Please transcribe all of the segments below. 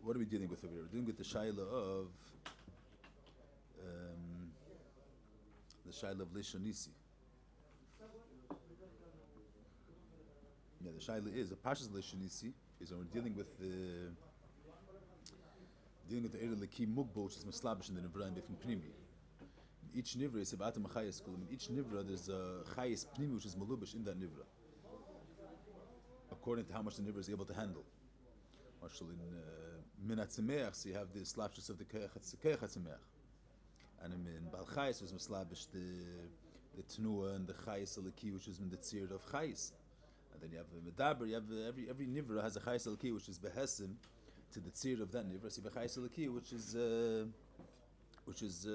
what are we dealing with over here? We're dealing with the shaila of Lishonisi. Yeah, the shaila is the Pashas Lishonisi is when we're dealing with the Eir Leki Mugbo, which is Maslabish in the Nivra and Pnimi. In each Nivra is about a Machayas Kulam. In each Nivra there's a Chayas Pnimi which is Malubish in that Nivra, according to how much the Nivra is able to handle. Actually, in Minat Tzemeach, so you have the slapshus of the Keich HaTzemeach. And in Balchais, there's Maslabish the Tnua and the Chayas Aleki, which is in the Tzir of Chayas. And then you have Medaber, you have every Nivra has a Chayas Aleki, which is Behesim to the Tzir of that Nivra. So you have a Chayas Aleki, which is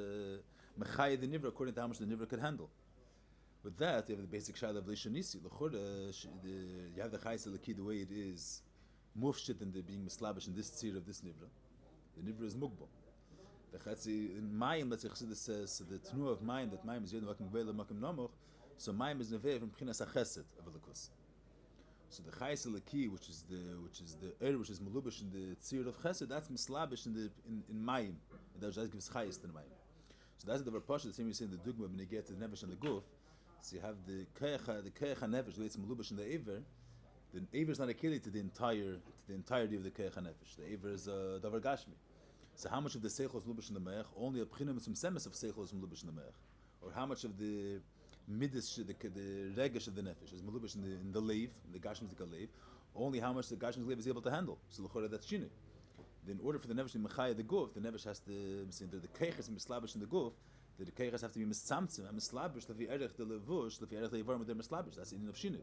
Mechai the Nivra, according to how much the Nivra could handle. With that, you have the basic Shaila of Lishonisi. You have the Chayas Aleki the way it is, mufshit in the being mislabish in this tzir of this nivra. The nivra is mugbo. The chatzi in mayim, let's say Chassidus says, so the tnu of mayim, that mayim is yedin makim gveil makim nomoch, so mayim is nevev from pchinas achesed of elikus. So the chayis eliki, which is the which is melubish in the tzir of chesed, that's mislabish in mayim. And that gives chayis to the mayim. So that's the verpasha. The same you say in the dugma when you get to the nevesh and the guf. So you have the keich nevesh, the way it's melubish in the aver. The Aver is not a kili to the entirety of the Keich HaNefesh. The Aver is a Davar Gashmi. So how much of the Seichel is Melubish in the Meich? Only a Pchina Mitzum Semes of Seichel is Melubish in the Meich. Or how much of the Midas, the Regesh of the Nefesh is Melubish in the Leiv, in the Gashmi Zika Leiv? Only how much the Gashmi Leiv is able to handle. So L'chora that's Shini. In order for the Nefesh to be Mechaya the Guf, the Nefesh has to, the Keich is Mislabish in the Guf, the Keiches have to be Misamtzim, and Mislabish, Lefi Erech the Levush, Lefi Erech the Yivarim with their Mislabish. That's the Inin of Shini.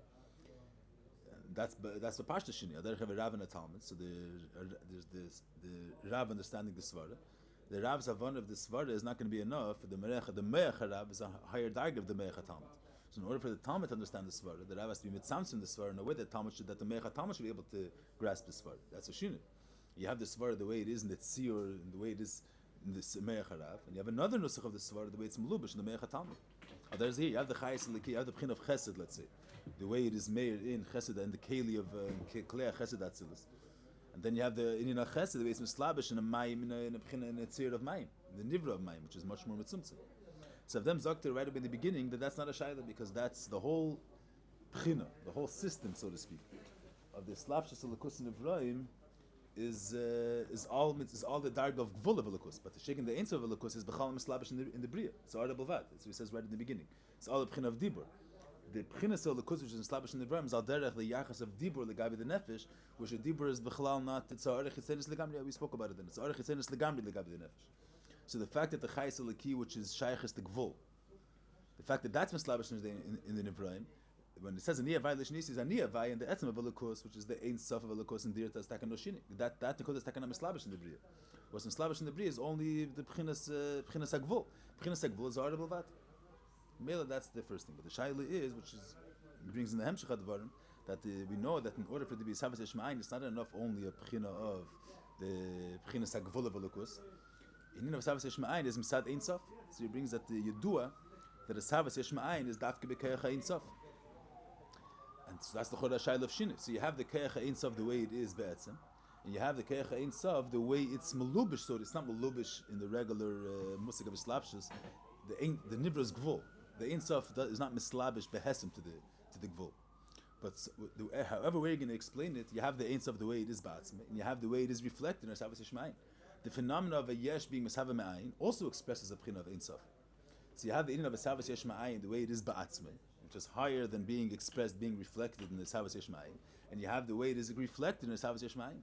That's the Pashta Shini. There have a Rav and a Talmud. So there's the Rav understanding the Svara. The Rav's Havana of the Svara is not going to be enough. The Meich Rav is a higher darg of the Meich Talmud. So in order for the Talmud to understand the Svara, the Rav has to be mitzamtzim the Svara in a way that the Meich Talmud should be able to grasp the Svara. That's a Shini. You have the Svara the way it is in the Tziyur, and the way it is in the Meich Rav, and you have another nusach of the Svara the way it's Melubish in the Meich Talmud. There's here, you have the Chayes Leki, you have the Pchin of Chesed, let's say, the way it is made in Chesed and the Keli of Klei Chesed Atzilis. And then you have the Inina Chesed, the way it's Mislabish in a Mayim, in a Pchin, in a Tzir of Mayim, the Nivra of Mayim, which is much more Mitzumtzim. So if them Zokter right up in the beginning, that's not a Shaila, because that's the whole Pchina, the whole system, so to speak, of the Slapshas Elikus and Evrahim, is all the darg of gvul of elikus, but the shaking the answer of elikus is b'chal mislabish in the bria. It's audible vat. That's what he says right in the beginning. It's all the pchin of dibur. The pchin of elikus which is mislabish in the bria is al derech the yachas of dibur legabi the nefesh, which the dibur is b'chalal not. It's arich chitzenis legamri. We spoke about it then. It's arich chitzenis legamri legabi the nefesh. So the fact that the chayis eliki, which is shaychis the gvul, the fact that that's mislabish in the nivraim. When it says Aniyah Vay Lishnis is Aniyah Vay in the Etzem of Elikus, which is the Ein Sof of Elikus and Dirta Stakan Noshini. That Nikud is Stakan Mislabish in the Bria. What's Mislabish in the Bria is only the Pchinas Agvul. Pchinas Agvul is audible vat. Mela, that's the first thing. But the Shaila is, which is brings in the Hemshech Advarim, that we know that in order for it to be Savas Yeshma'ayin, it's not enough only a Pchina of the Pchinas Agvul of Elikus. In of Savas Yeshma'ayin is Misad Ein Sof. So he brings that the Yedua, that the Savas Yeshma'ayin is Dafke Bekeach Ein Sof. And so that's the Chodesh Shaila of Shini. So you have the Keich Ein Sof the way it is Be'etzem, and you have the Keich Ein Sof the way it's Melubish, so it's not Melubish in the regular Musik of Islapshus. The Nivra is Gvul. The Ein Sof is not Mislabish Behesem to the Gvul. But however way you're going to explain it, you have the Ein Sof the way it is Ba'atzim, and you have the way it is reflected in Savas Yishma'ayin. The phenomena of a Yesh being Meshava Me'ayin also expresses a Pchina of Ein Sof. So you have the Inin of a Savas Yishma'ayin the way it is Ba'atzim, which is higher than being expressed, being reflected in the Savas Yeshma'ayin, and you have the way it is reflected in the Savas Yeshma'ayin.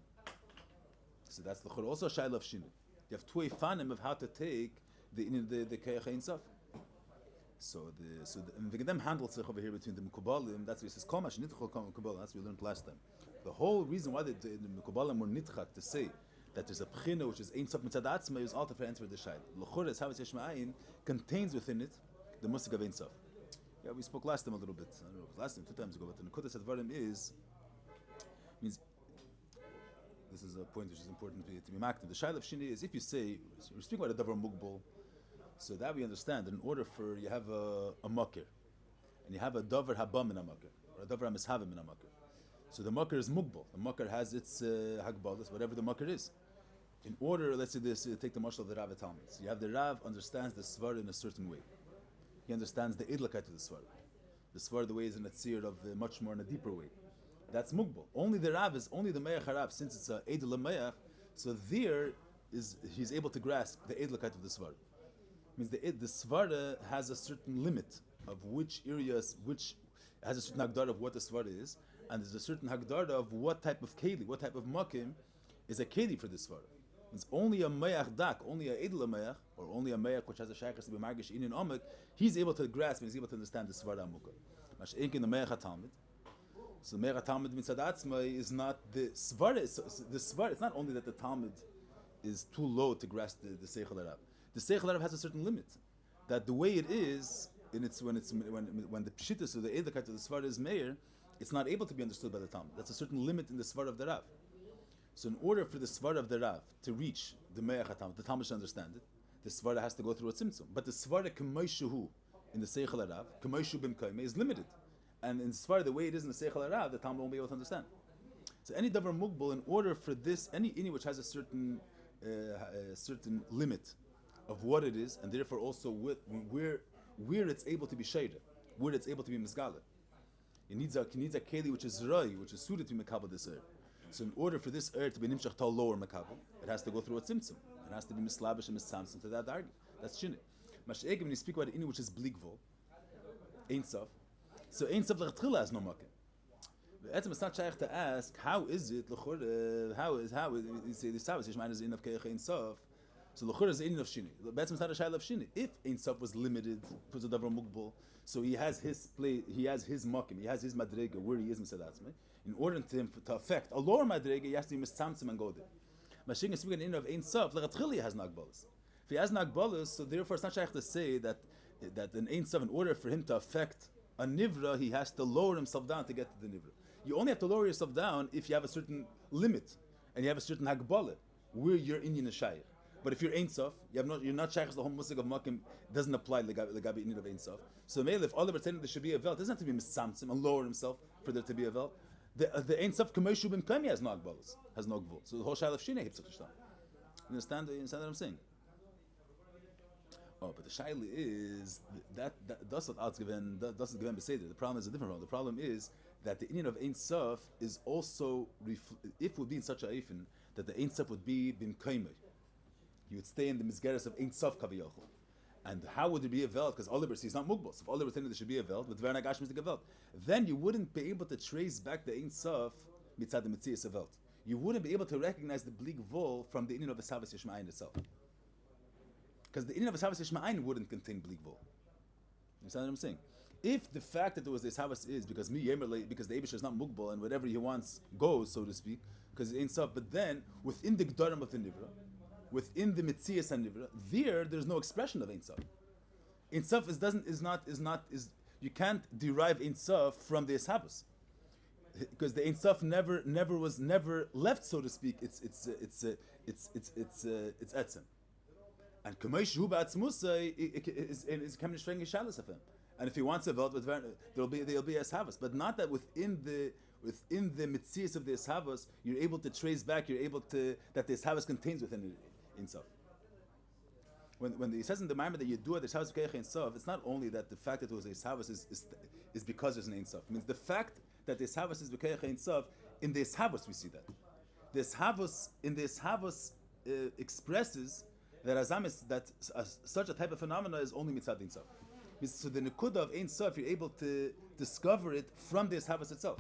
So that's the Chor. Also a Shaila of Shinu. You have two ifanim of how to take the Keich Ein Sof. So and them handle sich over here between the Mekubalim. That's what he says. Kol mash nitchak Mekubalim. That's what we learned last time. The whole reason why the Mekubalim were nitchak to say that there's a pchina which is Ein Sof mitzad atzma is also for answer the Shaila. L'chor is Savas Yeshma'ayin contains within it the musik of Ein Sof. Yeah, we spoke last time a little bit. I don't know, last time, 2 times ago. But the Nekudas Advarim means this is a point which is important to be marked. The Shaila of Shini is if you say you're speaking about a davar mugbal, so that we understand that in order for you have a makir, and you have a davar habam in a makir, or a davar hamishavim in a makir. So the makir is mugbal. The makir has its hagbalas, whatever the makir is. in order, let's say this, take the mashal of the Rav Talmud. So you have the Rav understands the Svar in a certain way. He understands the Edlikeit of the Svar. The Svar, the way is in a tzir of much more in a deeper way. That's mugbal. Only the Rav is, only the Me'ach HaRav, since it's a Edel Me'ach, so there is, he's able to grasp the Edlikeit of the Svar. Means the Svara has a certain limit of which areas, which has a certain hagdara of what the Svara is, and there's a certain hagdara of what type of keli, what type of makim is a keli for the Svara. It's only a Me'ach Dak, only a Edel Me'ach, or only a Me'ach which has a Shaykhas to be Margish in Omek, he's able to grasp and he's able to understand the Svara Amukah. Mash in the Me'ach HaTalmud. So the Me'ach HaTalmud mitzad atzmai is not the Svara, the Svara, it's not only that the Talmud is too low to grasp the Seichel HaRav. The Seichel HaRav has a certain limit. That the way it is, when the Pshittus or the Edlikeit of the Svara is Meir, it's not able to be understood by the Talmud. That's a certain limit in the Svara of the Rav. So in order for the Svara of the Rav to reach the Me'ach HaTalmud, the Talmud should understand it, the Svara has to go through a tzimtzum. But the Svara K'moishuhu in the Seichel HaRav, K'moishu b'mkoime, is limited. And in the Svara, the way it is in the Seichel HaRav, the Talmud won't be able to understand. So any davar mugbal, in order for this, any which has a certain limit of what it is, and therefore also where it's able to be shayda, where it's able to be misgala. It needs a keli which is rai, which is suited to makabel this earth. So in order for this earth to be nimshach to a lower makabel, it has to go through a tzimtzum. It has to be mislabish and misamsim to that dargi. That's shinit. Mash'egim, when you speak about any which is bligvol, Ein Sof, so Ein Sof l'chatchila has no makim. It's not shaykh to ask, how is it, how is you say the Shabbos, Yishmael is in of Keich Ein Sof, so l'chur is in of Shini. It's not a shayla of Shini. If Ein Sof was limited, for the davar mugbal, so he has his play, he has his makim, he has his madrega, where he is, misadatzme. In order to him to affect a lower madrega, he has to be misamtzim and go there. Mashing is speaking in of Ein Sof, l'chatchila has nagbalas. If he has nagbalas, so therefore it's not shaykh to say that an Ein Sof, in order for him to affect a nivra, he has to lower himself down to get to the nivra. You only have to lower yourself down if you have a certain limit and you have a certain hagbala where you're in a shaykh. But if you're Ein Sof, you're not shaykh, the whole musik of makim doesn't apply legabi in of Ein Sof. So maybe if all the pretending there should be a velt, doesn't have to be misamsim and lower himself for there to be a velt. The Ein Sof kameshu b'mkami has no hagbalas, has no gvul. So the whole shayla of shinei hiptzach shtam. You understand what I'm saying? Oh, but the shayla is that doesn't given beseder. The problem is a different problem. The problem is that the Indian of Ein Sof is also, if would be in such a eifin, that the Ein Sof would be b'mkaimer. You would stay in the misgeres of Ein Sof kaviyachol. And how would there be a veld? Because Oliver sees not mugbal. So if Oliver saying there should be a veld, with Verna Gash Mystic a veld, then you wouldn't be able to trace back the Ein Sof mitzad the Metzias of veld. You wouldn't be able to recognize the blig vol from the Indian of Esavas Yishma'ayin itself. Because the Indian of Esavas Yishma'ayin wouldn't contain blig vol. You understand what I'm saying? If the fact that there was this Havas is because the Eibush is not mugbal and whatever he wants goes, so to speak, because it ain't Sof, but then within the Gdarim of the Nivra, within the Metzias and Nivra, there's no expression of Ein Sof. Ein Sof is you can't derive Ein Sof from the Eshavas. Because the Ein Sof never left, so to speak, it's etzem. And Kameish Hu Ba'atzmusay is coming to strength shalas of him. And if he wants a veld with there'll be eshavas, but not that within the mitzias of the eshavas you're able to trace back. You're able to that the eshavas contains within it in sof. When he says in the Maimer that you do it, the eshavas keich in sof, it's not only that the fact that it was eshavas is because there's an ein sof. It means the fact that the eshavas is keich in sof in the eshavas we see that the eshavas expresses that azamis that such a type of phenomena is only mitzad ein sof. So the nekuda of Ein Sof, you're able to discover it from the Eshavas itself.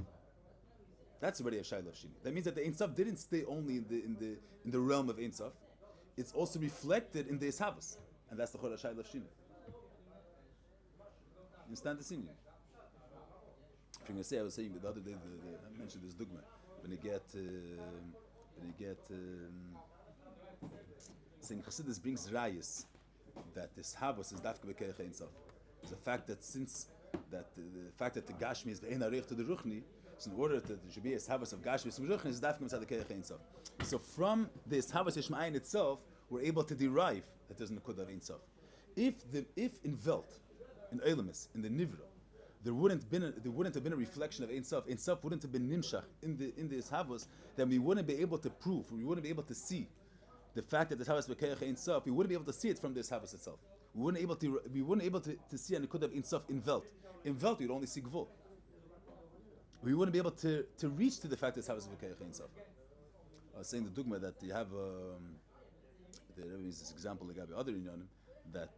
That's already a shayla of Shini. That means that the Ein Sof didn't stay only in the realm of Ein Sof. It's also reflected in the Eshavas, and that's the whole shayla of Shini. You understand the scene? If you're going to say, I was saying the other day, I mentioned this dogma when you get saying Chassidus brings rayas that this Havos is dafka b'keich Ein Sof. The fact that the Gashmi is be'en arich to the Ruchni, so in order that there should be a Havas of Gashmi from Ruchni, is dafka mitzad the keich Ein Sof. So from this Havas Yishma'ayin itself, we're able to derive that there's a nekuda of Ein Sof. If in Velt, in Eilemis, in the Nivra, there wouldn't have been a reflection of Ein Sof wouldn't have been nimshach in the Havas, then we wouldn't be able to prove, we wouldn't be able to see the fact that the Havas Bekeach Ein Sof, we wouldn't be able to see it from this Havas itself. We wouldn't able to see and it could have Ein Sof in Welt. In Welt, we'd only see Gvul. We wouldn't be able to reach to the fact that Havas Bekeach Ein Sof. I was saying the dogma that you have there is this example like other inyanim that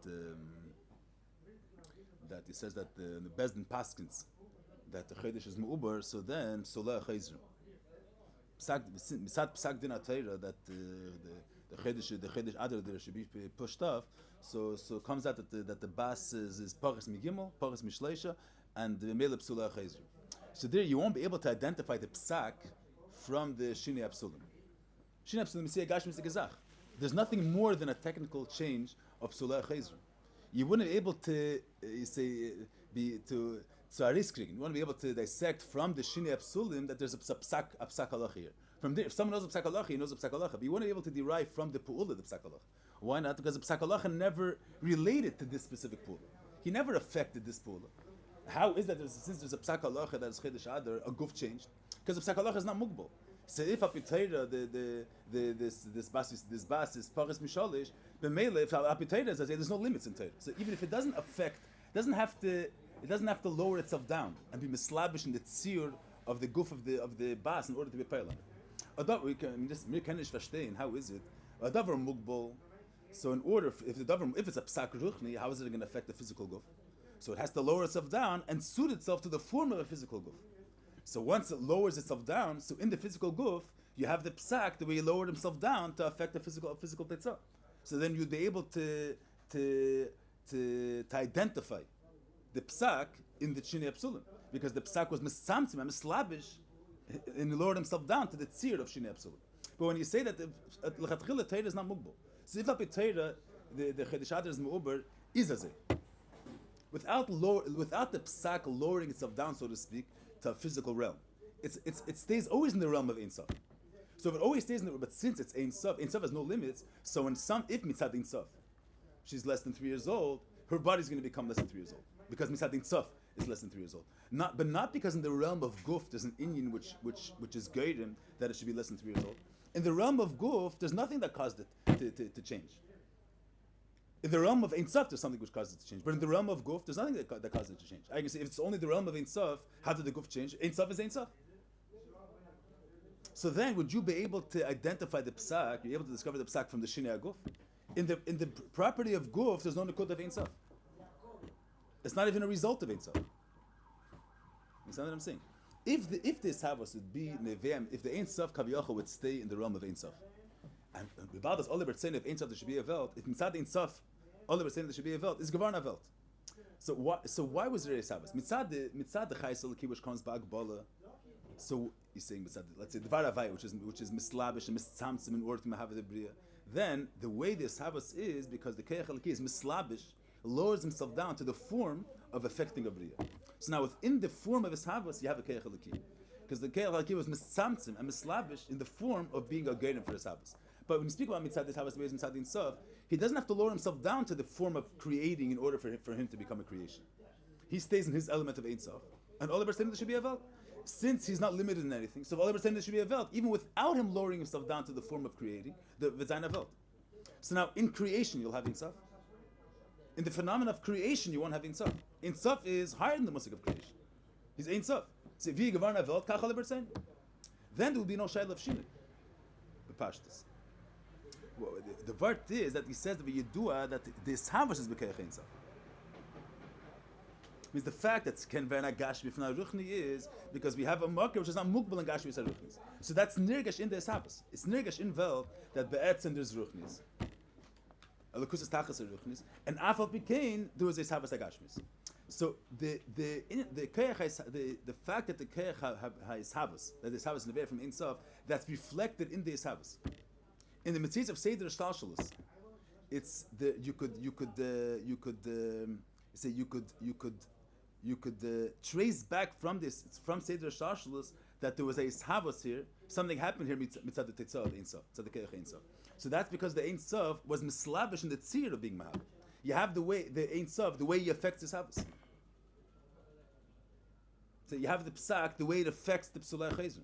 it says that the Bezdin Paskins that the Hachodesh is Me'ubar, so then Solah Chayzrim. Misad Psak Din HaTorah that the Hachodesh Adar there should be pushed off. So it comes out that the bas is Paras Migimel, Paras Mishleisha, and the Meleb Solah Chayzrim. So there you won't be able to identify the Psak from the Shini Apsulim. Shini Apsulim Messiah Gash Messiah Gezach. There's nothing more than a technical change of Solah Chayzrim. You wouldn't be able to so you want to be able to dissect from the Shini Apsulim that there's a psak halacha here. From there, if someone knows a psak halacha, he knows a psak halacha. But you want to be able to derive from the pu'ula the psak halacha. Why not? Because the psak halacha never related to this specific pu'ula. He never affected this pu'ula. How is that? Since there's a psak halacha that is chedesh adar, a guf changed, because the psak halacha is not mugbal. So if apitayra this bas is paris mishalish, the mele if apitayra says there's no limits in Torah. So even if it doesn't affect, it doesn't have to lower itself down and be mislabish in the tzir of the guf of the bas in order to be peilam. We can just mechanisch verstehen. How is it? A davar mugbal. So in order, if it's a psak ruchni, how is it going to affect the physical guf? So it has to lower itself down and suit itself to the form of a physical guf. So once it lowers itself down, so in the physical guf, you have the psak the way he lowered himself down to affect the physical tetzah. So then you'd be able to identify the psak in the Shini Apsulim, because the psak was misamtzim and mislabish, and he lowered himself down to the tzir of Shini Apsulim. But when you say that the lechatchila Torah is not mugbal, so if the Torah the Chedesh Adar is me'uber is azeh, without the psak lowering itself down, so to speak, to a physical realm, it stays always in the realm of Ein Sof. So if it always stays in the, but since it's Ein Sof has no limits. So if mitzad Ein Sof, she's less than 3 years old, her body's going to become less than 3 years old because mitzad Ein Sof is less than 3 years old. But not because in the realm of guf there's an inyan which is geirim that it should be less than 3 years old. In the realm of guf, there's nothing that caused it to change. In the realm of Ein Sof, there's something which caused it to change. But in the realm of guf, there's nothing that caused it to change. I can say if it's only the realm of Ein Sof, how did the guf change? Ein Sof is Ein Sof. So then, would you be able to identify the psak? You're able to discover the psak from the Shinei HaGuf. In the property of guf, there's no nekut of Ein Sof. It's not even a result of Ein Sof. You understand what I'm saying? If this havas would be neveim, if the Ein Sof kaviyachol would stay in the realm of Ein Sof, and about this Oliver saying if Ein Sof there should be a velt, if mitzad Ein Sof Oliver saying there should be a velt, is gevarna velt. So why was there a havas? Mitzad the chaysel ki which comes back bala. So he's saying mitzad, let's say dvar avai, which is mislabish and mitzamtzim in order to have the bria. Then the way this havas is because the keich halaki is mislabish, lowers himself down to the form of affecting a bria. So now within the form of his havas, you have a keich halaki, because the keich halaki was mitzamtzim and mislabish in the form of being a geirim for his havas. But when you speak about mitzad this havas, mitzad Ein Sof, he doesn't have to lower himself down to the form of creating in order for him to become a creation. He stays in his element of Ein Sof, and all the there should be a velt. Since he's not limited in anything, so all the there should be a velt, even without him lowering himself down to the form of creating, the v'zayin velt. So now in creation you'll have Ein Sof. In the phenomenon of creation you won't have Ein Sof. Ein Sof is higher than the musik of creation. He's Ein Sof. So if he gevarna velt, kach all the then there will be no shayla of shinu. The pashtus. Well, the word is that he says that that this havas is b'keich Ein Sof. Means the fact that ken verna gashmi from ruchni is because we have a marker which is not mukbal and gashmi ruchnis. So that's nirgash in the havas. It's nirgash in vel that be'etzem there's ruchnis. Alakus tachas ruchnis, and afal pikein there was a havas gashmis. So the fact that the keich has havas, that this havas never from Ein Sof, that's reflected in the havas. In the mitzvahs of Seder Shtalshalos, it's the you could trace back from this from Seder Shtalshalos that there was a havas here. Something happened here mitzad the tetzah of Ein Sof, mitzad the keich Ein Sof. So that's because the Ein Sof was mislabish in the tzir of being mahab. You have the Ein Sof, the way he affects his havas. So you have the psak, the way it affects the psulei chayzun.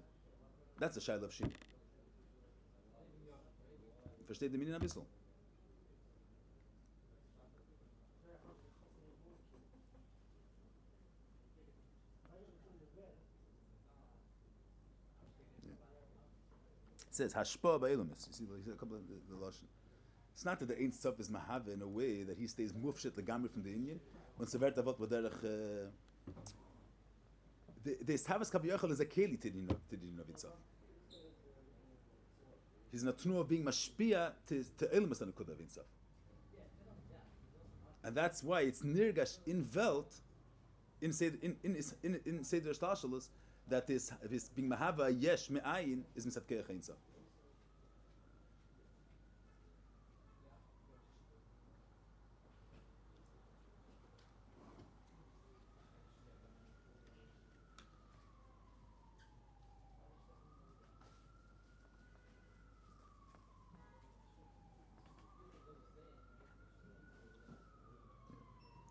That's the shayla of shim. Versteht ihr mich ein bisschen? It says hashpa ba'elumis. You see a couple of the lashon. It's not that the Ein Sof is mahava in a way that he stays mufshet legamri from the Indian. When severt avot v'derech the Teves Kaviyachal is a keli to the din of itself. He's not true of being mashpia to elumis on the kudav itself. And that's why it's nirgash in Welt in Seder Shtalshalos that this being mahava yesh me'ayin is misatkeach Ein Sof.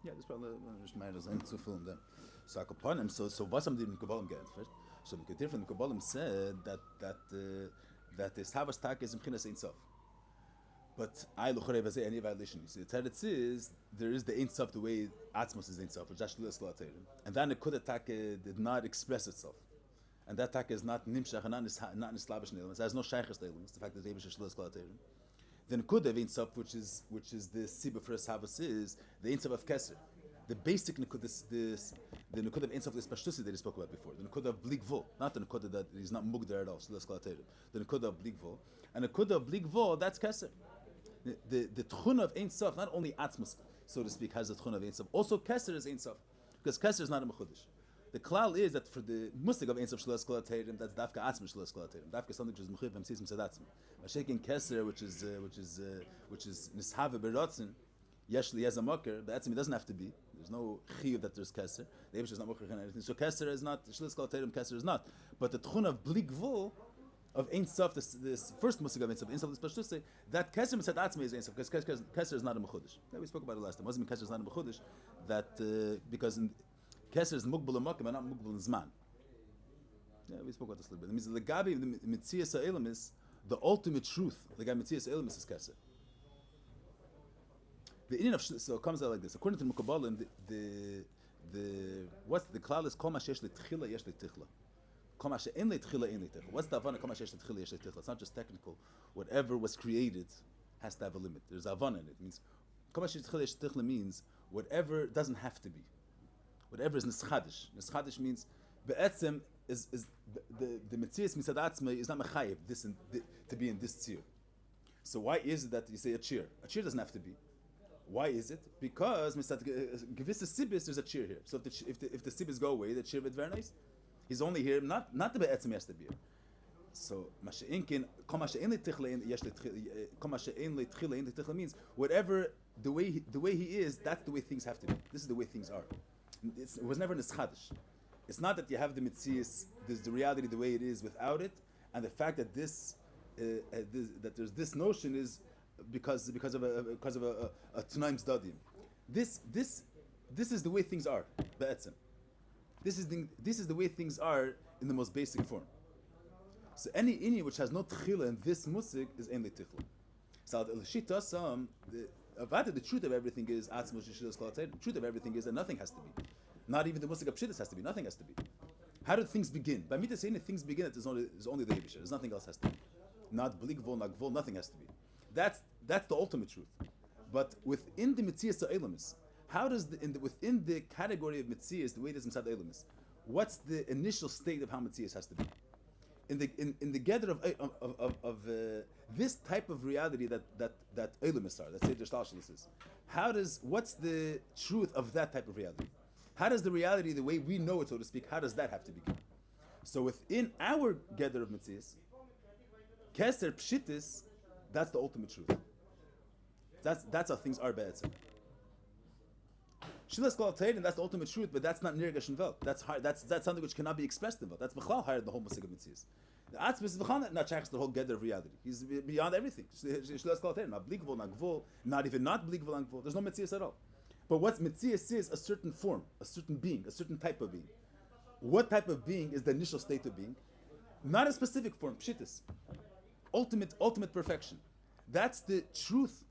Yeah, this probably just matters zu film them. So upon him, so was haben die mit Kabbalim gelernt, first? So the different Kabbalim said that this Havas Tak is in Chinas Ein Sof. But I lochorei v'zeh any violation. So the teretz is there is the Ein Sof the way Atzmos is Ein Sof, which actually is and then the Kuda Tak did not express itself, and that Tak is not nimshach and not in Slavish Neilum. It has no shaychus Neilum. It's the fact that David is Shlilas Kolaterim. Then Kuda Ein Sof, which is the Sibah for Havas is the Ein Sof of Keser. The basic Nekuda, the Nekuda of Ein Sof is Pashtusi that he spoke about before. The Nekuda of Blig Vol, not the Nekuda that he's not Mugdar at all. So let's call it the Nekuda of Blig Vol, and the Nekuda of Blig Vol, that's Keser. The Tchuna of Ein Sof, not only Atzmos, so to speak, has the Tchuna of Ein Sof. Also Keser is Ein Sof, because Keser is not a Mechudesh. The klal is that for the musik of Ein Sof Shlos Kol HaTeirim, that's Dafka Atzmos Shlos Kol HaTeirim. Dafka is something which is Mechuv Hamsis Mitzadatzim. Mashiach Keser, which is Nishave Berotzen, Yeshli Yezamoker, but Atzmi doesn't have to be. There's no chiyuv that there's Keser. The Eibush is not Mocher and anything. So Keser is not Shlos Kol HaTeirim. Keser is not. But the Tchun of Blig Vol of Ein Sof, this first musik of Ein Sof, Ein Sof is supposed to say that Keser Mitzadatzmi is Ein Sof, because Keser is not a Mechudesh. Yeah, we spoke about it last time. It doesn't mean Keser is not a Mechudesh. That because in Keser is mugbal amakim and not mugbal in zman. Yeah, we spoke about this a little bit. It means the gabi the mitzias ha'elam is the ultimate truth. The gabi mitzias ha'elam is Keser. The Indian of so it comes out like this. According to the Mukabalim, what's the klal is kol ma sheyesh letchila yesh letichla. Kol ma she'en letchila en letichla. What's the avana kol ma sheyesh letchila yesh letichla? It's not just technical. Whatever was created has to have a limit. There's avana in it. It means kol ma sheyesh letchila yesh letichla means whatever doesn't have to be. Whatever is nischadish. Nischadish means be'etzem is the metzias misad atzmei is not mechayev this to be in this tzir. So why is it that you say a cheer? A cheer doesn't have to be. Why is it? Because misad gewisse sibis there's a cheer here. So if the sibis go away, the cheer wird very nice. He's only here not the be'etzem has to be here. So masha'inkin kol masha'en le'tichla yesh le'tichla kol masha'en le'tichla in le'tichla means whatever the way he is, that's the way things have to be. This is the way things are. It was never nischadish. It's not that you have the mitzias, there's the reality the way it is without it, and the fact that that there's this notion is because of a tunaim stadium. This is the way things are. Be'etzem. This is the way things are in the most basic form. So any ini which has no tchila in this musik is ein tichla. So the truth of everything is the truth of everything is that nothing has to be. Not even the musik of pshittas has to be. Nothing has to be. How did things begin? By me to say things begin, there's only the Eibusher. There's nothing else has to be. Not blik vol, not gvol, nothing has to be. That's the ultimate truth. But within the mitzias ha'elamis, how does within the category of mitzias, the way it is inside the elamis, what's the initial state of how mitzias has to be? In the gather of this type of reality that elamis are, let's say the shtalshalis is, what's the truth of that type of reality? How does the reality, the way we know it, so to speak, how does that have to begin? So within our gather of mitzias, keser pshitis, that's the ultimate truth. That's how things are be'etzem. Shilas kol HaTeirim, that's the ultimate truth, but that's not nirgash in Welt. That's hard. That's something which cannot be expressed in Welt. That's b'chlal higher than the whole musig of mitzias. The atzmis is b'chlal not shachs the whole gather of reality. He's beyond everything. Shilas kol HaTeirim, not blikvol, not gvol, not even not blikvol, not gvol. There's no mitzias at all. But what mitzias is a certain form, a certain being, a certain type of being. What type of being is the initial state of being? Not a specific form, pshittis. Ultimate perfection. That's the truth,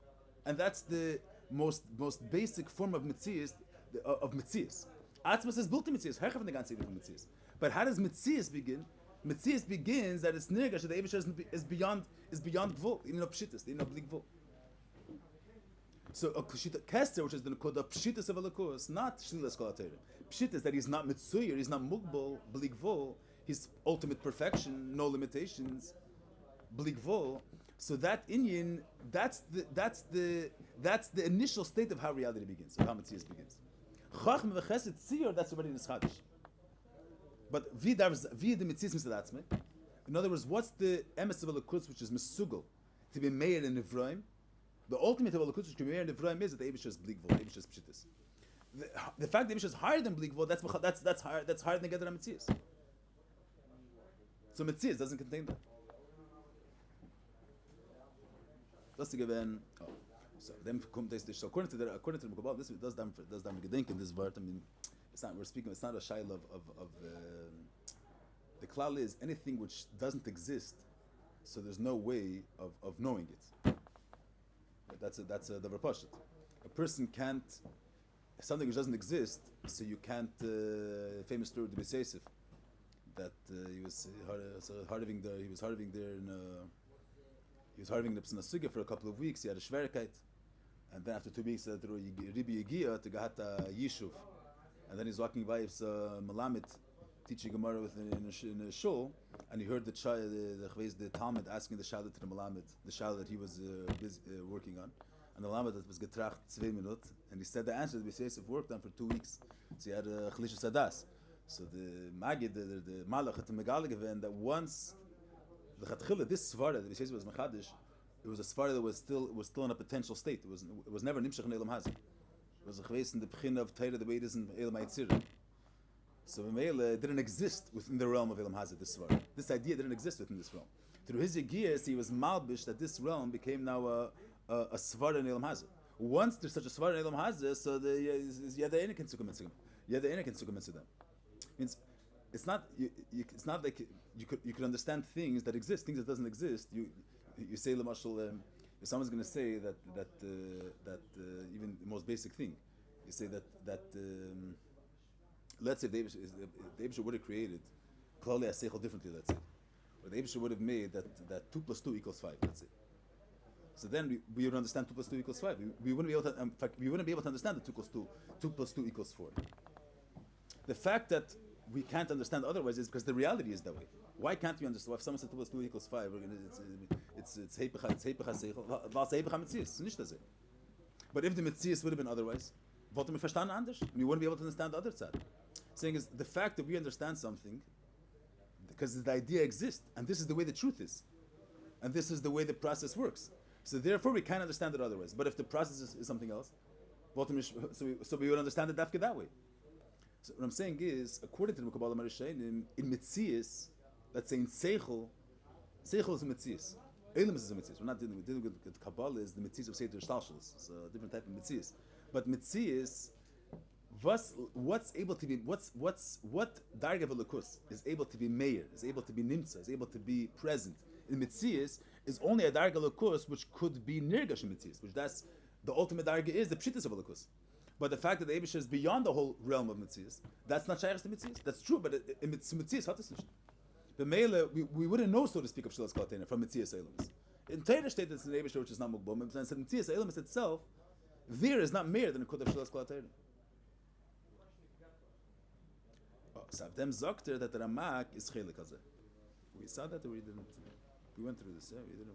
and that's the most basic form of Metzias, of Metzias. Atzmas is built in Metzias. Herchav negan seid from Metzias. But how does Metzias begin? Metzias begins that it's nirgash that the Eibusher is beyond gvul, in no pshitas, in no blik gvul. So a pshita kester, which is the nekuda pshitas of alakus, not shlilas kol atayrim. Pshitas that he's not mitzuyer, he's not mugbal, blik gvul, his ultimate perfection, no limitations, blik gvul. So that Inyan, that's the initial state of how reality begins, of how Metzias begins. Chachma v'chesed tziyur, that's already in the Chachodesh. But via the Metzias mitzadatzme. In other words, what's the emes of Elokus, which is mesugal, to be meir in Ephraim? The ultimate of Elokus, which can be meir in Ephraim, is that the Eibusher is blik gvul, the Eibusher is pshitis. The fact that the Eibusher is higher than blik gvul, that's higher than Gedera Metzias. So Metzias doesn't contain that. Let's give an. So then according to the Mukabal, this does them gedenken this word. I mean, it's not. We're speaking. It's not a shaila of the klal is anything which doesn't exist, so there's no way of knowing it. That's a the repashit. A person can't something which doesn't exist, so you can't. Famous story to be Seisif that he was harving there. He was harving there in. He was harving the Psina for a couple of weeks. He had a Shverkeit. And then after 2 weeks, he had Ribi Yegia to Gahata Yishuv. And then he's walking by his Malamed, teaching Gemara in a shul. And he heard the Talmud asking the Shalat to the Malamed, the Shalat that he was busy, working on. And the Malamed was getracht 2 minutes. And he said the answer, the B'Seis of work done for 2 weeks. So he had a Chalisha Sadas. So the Magid, the Malach, had to Megala given that once the Chatchila, this Svara, the B'Seis was Hachodesh, it was a Svara that was still in a potential state. It was never Nimshach in Elam Hazeh. It was a Chveis in the Pchin of Teira, the way it is in Elam Haitzir. So it didn't exist within the realm of Elam Hazeh, this Svara. This idea didn't exist within this realm. Through his Yegiyas, he was malbish that this realm became now a Svara in Elam Hazeh. Once there's such a Svara in Elam Hazeh, so the Yada Ena can Tzukum Mitzvah. Yada Ena can Tzukum Mitzvah. Means it's not like you could understand things that exist, things that doesn't exist. You say Lamashal, if someone's going to say that even the most basic thing, you say that let's say the Eibusher would have created Klali Aseichel differently, let's say, or the Eibusher would have made that 2 + 2 = 5, let's say. So then we would understand 2 + 2 = 5. We wouldn't be able to. In fact, we wouldn't be able to understand that 2 + 2 = 4. The fact that we can't understand otherwise is because the reality is that way. Why can't we understand? Well, if someone said 2 + 2 = 5, it's heipecha seichel. Was heipecha metzias? Nicht das. But if the metzias would have been otherwise, wollten wir verstanden anders? We wouldn't be able to understand the other side. Saying is the fact that we understand something because the idea exists, and this is the way the truth is, and this is the way the process works. So therefore, we can't understand it otherwise. But if the process is something else, so we would understand it that way. So what I'm saying is, according to the Mukabal Marishayim, in Metzias, let's say in Seichel is a Metzias. Elam is a Metzias. We're not dealing with Kabbalah is the Metzias of Seder Shtalshalos. It's a different type of Metzias. But Metzias, what's able to be, what Darga Velakus is able to be Meir, is able to be Nimtza, is able to be present in Metzias, is only a Darga Velakus which could be Nirgash in Metzias, which that's the ultimate Darga is the Pshitas of Velakus. But the fact that the Eibusher is beyond the whole realm of Metzias, that's not Shayach to Metzias. That's true, but in Metzias, Hachodesh. The Mele, we wouldn't know, so to speak, of Shilas Kalatena from Metzias Eilamis. In Teira state it's an Eibusher which is not Mugbal, but in Metzias Eilamis itself, there is not more than a Kod of Shilas Kalatena. So Avdem Zokter that the Ramak is Chelik Hazeh. We saw that or we didn't? We went through this, yeah? We didn't.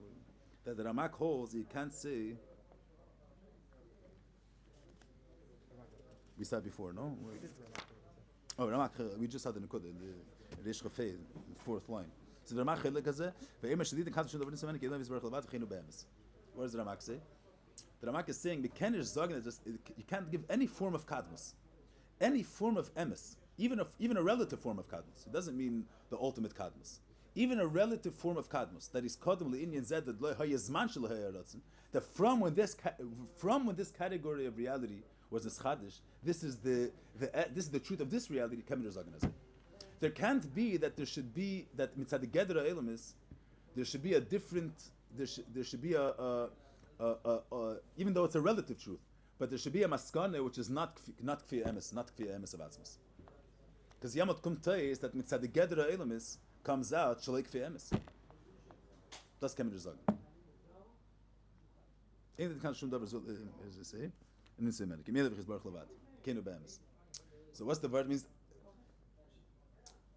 That the Ramak holds, you can't say. We said before, no? Oh, Ramak, we just had the Nukud, the Rish Chafei, the 4th line. So the Ramak Chelik Hazeh, Ve'ema Shadid and Kadosh Shalom Nisamen Kelam Yisbarach Levat Chenu Be'emes. What does the Ramak say? The Ramak is saying, you can't give any form of Kadmus, any form of Emes, even a relative form of Kadmus. It doesn't mean the ultimate Kadmus. Even a relative form of Kadmus, that is Kodem Le'inyan Zed, that from when this category of reality was this Chadosh, this is the truth of this reality. There can't be that there should be that mitzad gedera elamis, there should be a different there should be a even though it's a relative truth, but there should be a maskane which is not kfir emes of atzmos. Because Yamot Kumtay is that mitzad the gedra elamis comes out shalei kfir emes. Das kann man nicht sagen. Ain't the shum davar as they say. And it's America. So what's the word means?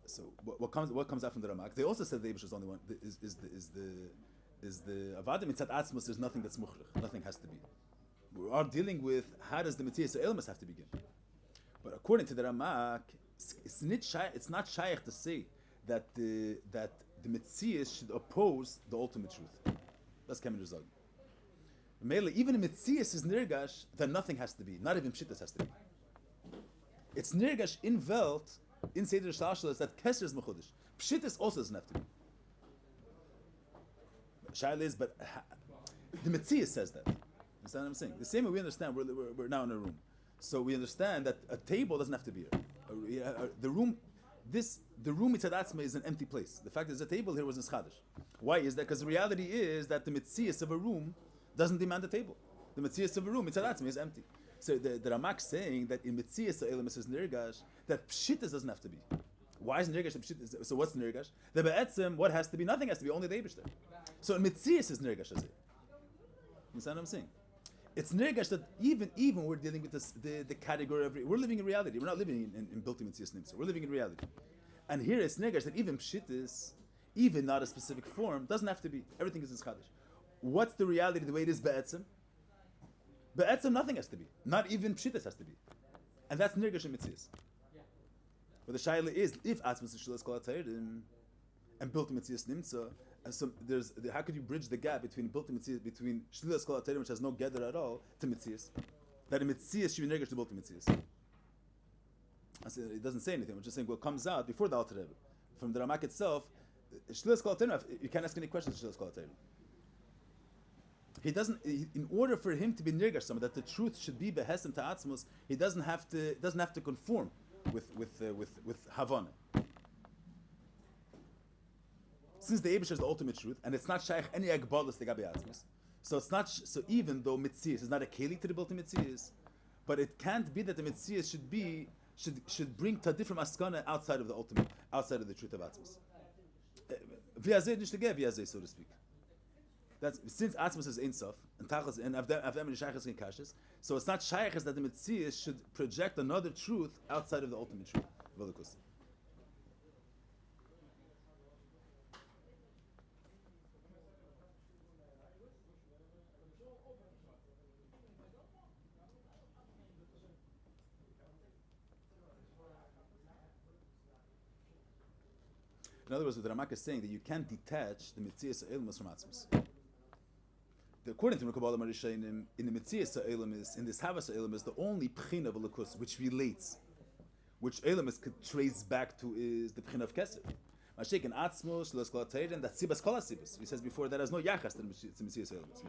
So what comes out from the Ramak? They also said the Eibush is only one. Is the Avadim mitzad atzmos? There's nothing that's muchrich. Nothing has to be. We are dealing with how does the Mitzvah Elmas have to begin? But according to the Ramak, it's not shaykh to say that the Mitzvah should oppose the ultimate truth. That's Kemen Rizal. Even a Mitzvah is nirgash, then nothing has to be. Not even Pshittas has to be. It's nirgash in Welt, in Seder Shalshal, that Kesser is Mechudesh. Pshittas also doesn't have to be. Shaila is, but the Mitzvah says that. Understand what I'm saying? The same way we understand, we're now in a room. So we understand that a table doesn't have to be here. The room mitzad atzma is an empty place. The fact that there's a table here was in Hachodesh. Why is that? Because the reality is that the mitzias of a room doesn't demand a table. The mitzias of a room, mitzad atzma, is empty. So the Ramak saying that in mitzias elam is nirgash, that pshittas doesn't have to be. Why is nirgash pshittas? So what's nirgash? The be'etzem, what has to be? Nothing has to be, only the Eibush there. So in mitzias is nirgash as it. You understand what I'm saying? It's nirgash that even we're dealing with this, the category of we're living in reality. We're not living in built-in mitzias nimsa. We're living in reality. And here it's nirgash that even pshittas, even not a specific form, doesn't have to be. Everything is in Hachodesh. What's the reality? The way it is be'etzem. Be'etzem, nothing has to be. Not even pshittas has to be. And that's nirgash in mitzias. But the shaila is if atzmas is shilas kol atayrim and built-in mitzias nimsa. And so how could you bridge the gap between built-in mitzias, between shlilas kol atayrim, which has no gather at all, to mitzias? That in mitzias should be nirgash to built-in mitzias. It doesn't say anything. We're just saying what comes out before the Alter Rebbe. From the Ramak itself, shlilas kol atayrim, you can't ask any questions to shlilas kol atayrim. In order for him to be nirgash someone, that the truth should be behesem to atzmos, he doesn't have to conform with Havana. Since the Eibush is the ultimate truth, and it's not shaykh any agbalas legabe atzmos, so it's not. So even though mitzias is not a keli to the built mitzias, but it can't be that the mitzias should bring to a different askana outside of the ultimate, outside of the truth of atzmos. V'yazeh nishtageh v'yazeh, so to speak. That's since atzmos is ein sof and tachas and avdem and shaykhs and kashis, so it's not shaykhs that the mitzias should project another truth outside of the ultimate truth. V'likus. In other words, what the Ramak is saying that you can't detach the mitzias ha'ilmus from atzmos. According to Kabbalah Marishayim, in the mitzias ha'ilmus, in this havas ha'ilmus, the only pchina of a lukus which relates, which ilmus could trace back to, is the pchina of kesef. Mashik and atzmos, shlos kol atayrim, that's sibas kol sibas. He says before that has no yachas to the mitzias ha'ilmus.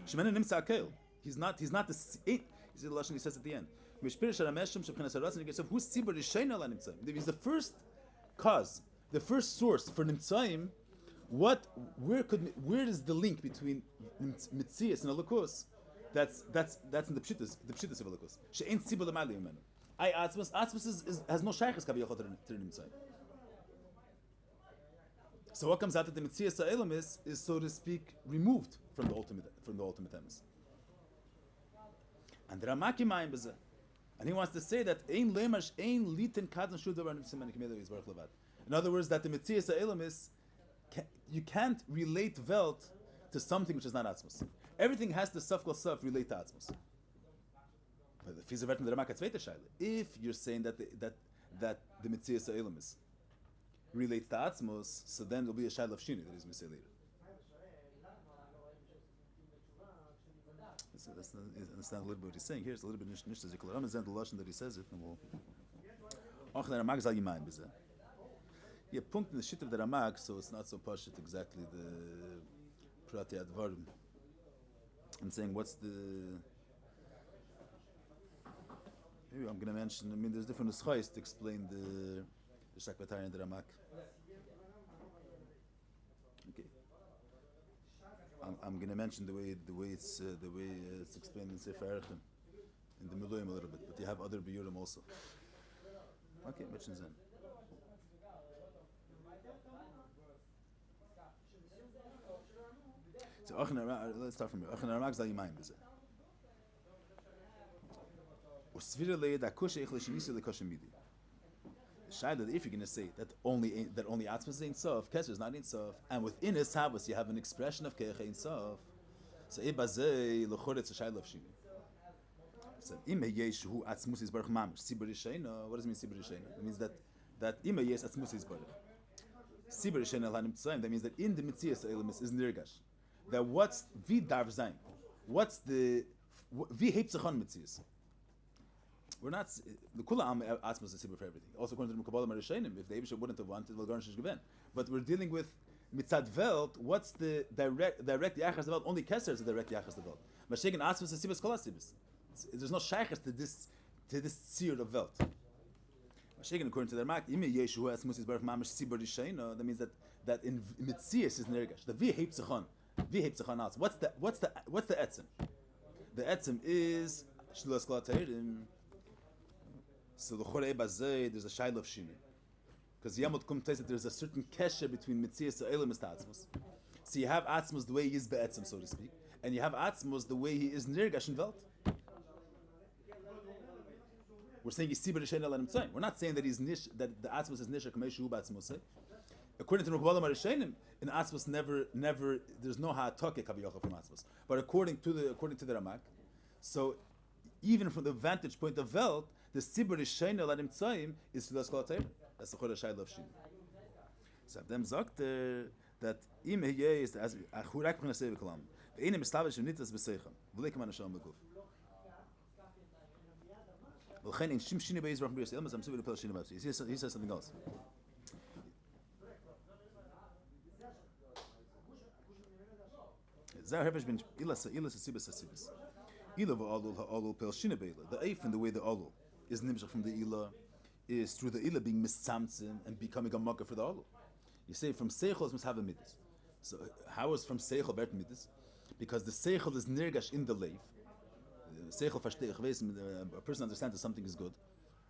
Shemenu nimsa akel. He's not the eight. He says at the end. Who's He's the first cause. The first source for nimtzaim, where is the link between mitzias and alukos? That's in the pshittas of alukos. She'ain tzibur l'mali imenu. Atzmos has no shaykhs kabiyachot to the nimtzaim. So what comes out that the mitzias ha'elam is, so to speak, removed from the ultimate emes. And the Ramak imayim b'zeh, and he wants to say that ein lemash ein litin katan shudavar nimtzim and k'medei yizbarach levad. In other words, that the mitzias ha'elam is, you can't relate Welt to something which is not atzmos. Everything has to saf kol saf relate to atzmos. But the fizer the Ramak zweite shaila. If you're saying that the mitzias ha'elam is relates to atzmos, so then there'll be a shaila of shini that he's going to say later. That's not a little bit what he's saying here. It's a little bit nishta ziklar. I'm the lashon that he says it, and we'll. Och the Ramak zal yimayim b'zeh. Yeah, punkt in the shit of the Ramak, so it's not so pashut exactly the prati advarim. I'm saying what's the. Maybe I'm going to mention. I mean, there's different nuschais to explain the shakvatari and the Ramak. Okay. I'm going to mention the way it's explained in Sefer Erechim, in the Miluim a little bit, but you have other Biyurim also. Okay, mention Zen. So let's start from here. Achin Aramag zal yimayim b'zeh. Usvira le'ed akush eich l'shinisi l'koshem midi. Shaila, if you're going to say that only Atzma is Ein Sof, Keser is not Ein Sof, and within his Havas you have an expression of Keich Ein Sof, so Ibazei l'chor it's a Shaila of Shini. So Ima Yesh Hu Atzmus is Baruch Mamish Sibur Yisheina. What does it mean Sibur Yisheina? It means that Ima Yesh Atzmus is Baruch Sibur Yisheina Lanim Tzoyim. That means that in the Mitzias Eilemis is Nirgash. That what's Vi Darv Zayin? What's the Vi Heipzachon Mitzias? We're not the Kula Am Atzmus is Sibur for everything. Also according to the Kabbalah Marishenim, if the Eibusha wouldn't have wanted, well, Garnish Geven. But we're dealing with Mitzad Welt. What's the direct Yachas Welt? Only Keser is the direct Yachas Welt. Mashiach and Atzmus is Sibur Kol Sibus. There's no shaykhs to this tzir of Welt. Mashiach, according to their mark, Ime Yeshu Atzmus is Baruch Mamish Sibur Yisheina. That means that in Mitzias is Nergash. The Vi Heipzachon Atzmus. What's the etzem? The etzem is Shluas Kol Teirim. So the Chorei Bazei, there's a Shaila of Shini. Because Yamot Kum says that there's a certain kesher between Mitzias and Eilim Atzmus. So you have Atzmus the way he is be'etzem, so to speak, and you have Atzmus the way he is Nergash in Welt. We're saying he's Sibur Yisheina Lanim Tzayim. We're not saying that that the Atzmus is Nisha Kamei Ba'atzmus. According to the Kabbalah Marishenim, in Atzmus never, there's no Ha'atoke Kaviyocha from Atzmus. But according to the Ramak, so even from the vantage point of Welt, the Sibur Yisheina Lanim Tzayim is Filas Kol HaTorah. That's the Chodesh Shaila of Shini. So Abdem sagt that Im Hiyeh is as Achurak P'nei Sevei Kalam. Ve'einem Mislavish V'nitas B'Seicham. V'leikim Anasham B'Guf. He says something else. The eif and the way the olul is nimshach from the ila is through the ila being misamtzim and becoming a makkah for the olul. You say from seichel must have a midas. So how is from seichel bert midas? Because the seichel is nirgash in the leif. A person understands that something is good.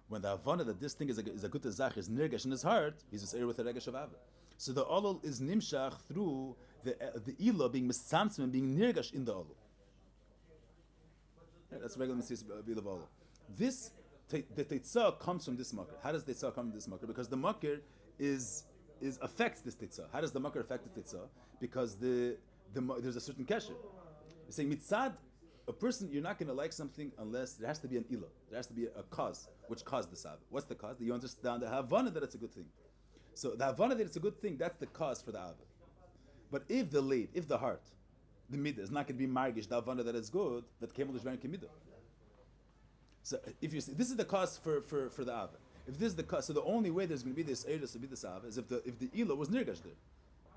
When the havana that this thing is a good zach is nirgash in his heart, he's a with a regash of ava. So the olul is nimshach through the ila being misamtzim and being nirgash in the olul. Yeah, that's regular mitzvah of olul. This the teitzah comes from this makar. How does the teitzah come from this makar? Because the makar is affects this teitzah. How does the makar affect the teitzah? Because there's a certain kesher. You're saying mitzad. A person, you're not going to like something unless there has to be an ilah. There has to be a cause, which caused the sabbath. What's the cause? That you understand the havana that it's a good thing. So the havana that it's a good thing, that's the cause for the avah. But if the leib, if the heart, the midah is not going to be margish, the havana that it's good, that kemel is very midah. So if you see, this is the cause for the avah. If this is the cause, so the only way there's going to be this eirus to be this avah is if the ilah was nirgash there.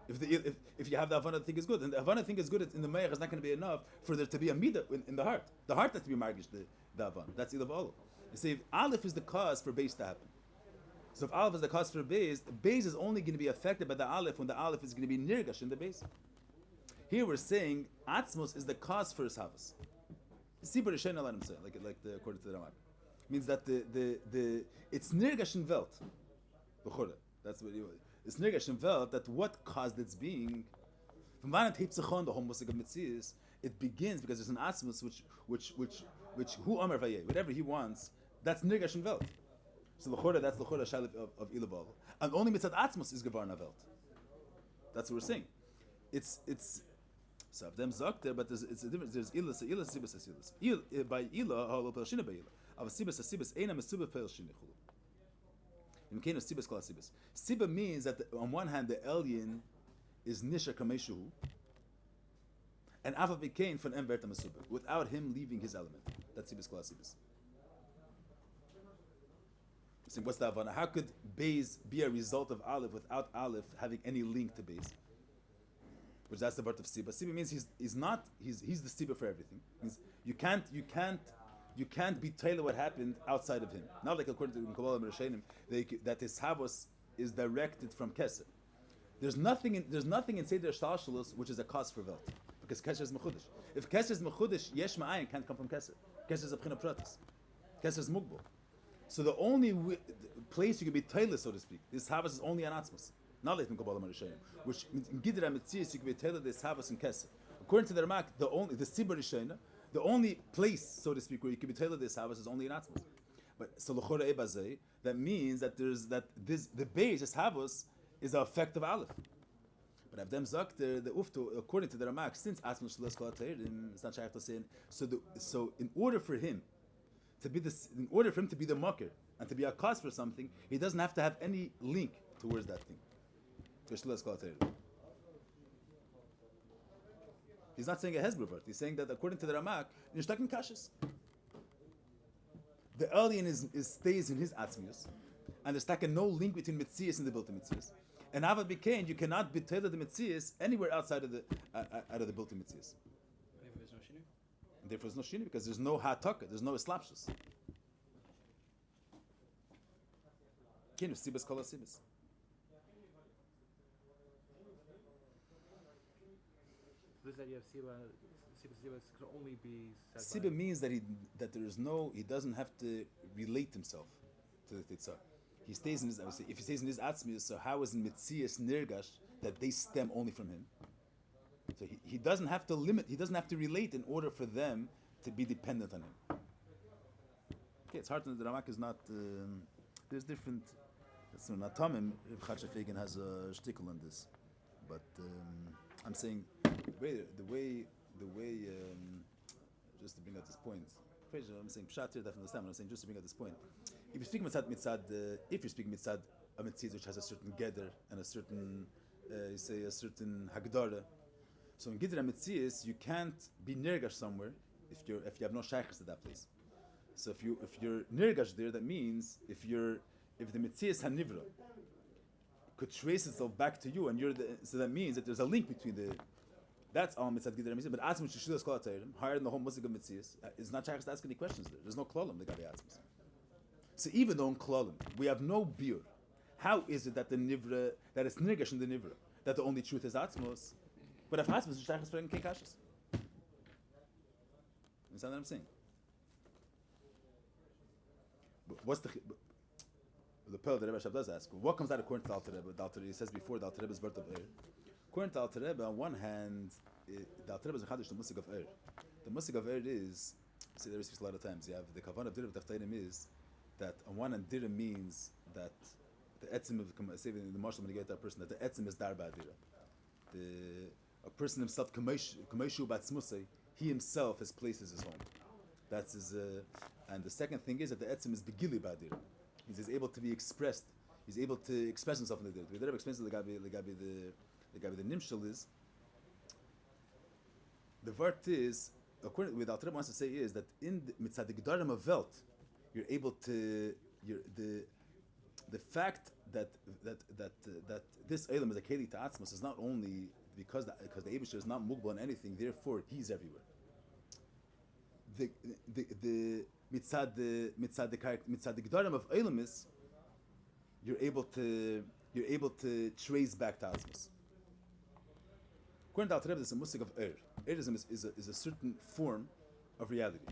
If you have the Havana thing is good, and the Havana thing is good in the Me'ach is not going to be enough for there to be a midah in the heart. The heart has to be margish the Havana. That's Ilav Olav. You see, if Aleph is the cause for Beis to happen. So if Aleph is the cause for Beis, the Beis is only going to be affected by the Aleph when the Aleph is going to be nirgash in the Beis. Here we're saying Atzmos is the cause for his Havas. Sibur Yisheina Lanim Tzayim, like according to the Ramak. Means that the it's nirgash in Welt. That's what you. It's nirgash in Welt that what caused its being. From Vanat Heitzachon, the whole musik of Metzias, it begins because there's an Atzmus which who Amar Vayeh, whatever he wants, that's nirgash in Welt. So that's the Chorah Shalit of Ilaval. And only Mitzad Atzmus is Gevarna Welt. That's what we're saying. It's so of them Zakter, but it's a difference. There's Ilah, Ilah, Sibas, Ilah. By Ilah, Halo Pelshina by Ilah. Av Sibas, Eina Mesubah Pelshina Chulu. In Kena Sibas Kala Sibas. Siba means that on one hand the alien is Nisha Kameshu, and Ava became from Emberta Mesubah, without him leaving his element. That's Sibas Kala Sibas. So what's the Havana? How could Beis be a result of Aleph without Aleph having any link to Beis? Which that's the part of Siba. Siba means he's the Siba for everything. Means you can't be Taylor what happened outside of him. Not like according to Kabbalah Merashenim that his Havos is directed from Keser. There's nothing in Seder Shtalshalos which is a cause for Welt. because Kesser is Mechudesh. If Kesser is Mechudesh, Yesh Ma'ayin can't come from Kesser. Kesser is a B'china Pratis. Kesser is Mugbal. So the only place you can be Taylor, so to speak, this Havas is only an Atzmus. Not like Kabbalah Marishayim. Which in Gidra Metzias you can be Taylor, this Havas and Kesser. According to the Ramak, the Sibur Rishayna, the only place, so to speak, where you can be Taylor, this Havas is only an Atzmus. But so L'chora Ebazei, that means that the base, this Havas, is the effect of Aleph. But Avdem Zak, the Uftu, according to the Ramak, since Atzmus Shlos Kol HaTeirim, it's not Shaykh to say, so in order for him to be the mucker and to be a cause for something, he doesn't have to have any link towards that thing. He's not saying a Hezbollah. He's saying that according to the Ramak, you're stuck in Kashas. The alien stays in his Atzmius, and there's stuck no link between Metzias and the built-in Metzias. And Avad became, you cannot be tailored the Metzias anywhere outside of the built-in Metzias. And therefore there's no shini, because there's no hataka, there's no eslapshus. Kinu sibas kol sibas. This idea of Siba could only be said Siba means that he doesn't have to relate himself to the Titzah. He stays in his, I would say, if he stays in his Atzmius, so how is in Metzias Nirgash that they stem only from him? So he doesn't have to limit, he doesn't have to relate in order for them to be dependent on him. Okay, it's hard to know, the Ramak is not, there's different, so Natamim, Reb Chatzah Feigen has a shtickle on this. But I'm saying, the way, just to bring out this point, I'm saying Pshat here, definitely understand, but I'm saying just to bring out this point. If you speak mitzad a mitzvah which has a certain gather and a certain, you say a certain hagdara, so in Gidra Metzias, you can't be nirgash somewhere if you have no shaykhs to that place. So if you're nirgash there, that means if the Metzias hanivra could trace itself back to you, and so that means that there's a link between that's all mitzad Gidra Metzias. But Atzmus Shishlas Kol HaTeirim, higher than the whole Musik of Metzias, is not shaykhs to ask any questions there. There's no klolim the Gabi Atzmus. So even though in klolim we have no biur, how is it that the nivra, that it's nirgash in the nivra, that the only truth is Atzmus? But if Atzmus is shaykhs for Kei Kashas. You understand what I'm saying? But what's the Pel the Rebbe Shab does ask? What comes out according to the Alter Rebbe? The Alter Rebbe says before the Alter Rebbe's birth of Ir. According to the Alter Rebbe, on one hand, the Alter Rebbe is a Hachodesh the Musik of Ir. The Musik of Ir is, see, there speaks a lot of times. You have the Kavan of Dir of Taftainim is that on one hand Dir means that the etzim of saving the marshal when you get that person, that the etzim is darba Dira. A person himself, Kameshu Batzmusay, he himself has places his home. That's his. And the second thing is that the etzim is begili ba'adira. He's able to be expressed. He's able to express himself in the dir. The Rebbe explains the Gabi the nimshal is. The vart is, according to what Alter Rebbe wants to say, is that in mitzad gdarim of Welt, you're able to the fact that this Eilam is a keli to atzmos is not only because the Eibusher is not mugbal on anything, therefore he's everywhere. The mitzad the gdarim of Eilam is you're able to trace back to atzmos. According to Alter Rebbe, there's a musik of Eirism is a certain form of reality.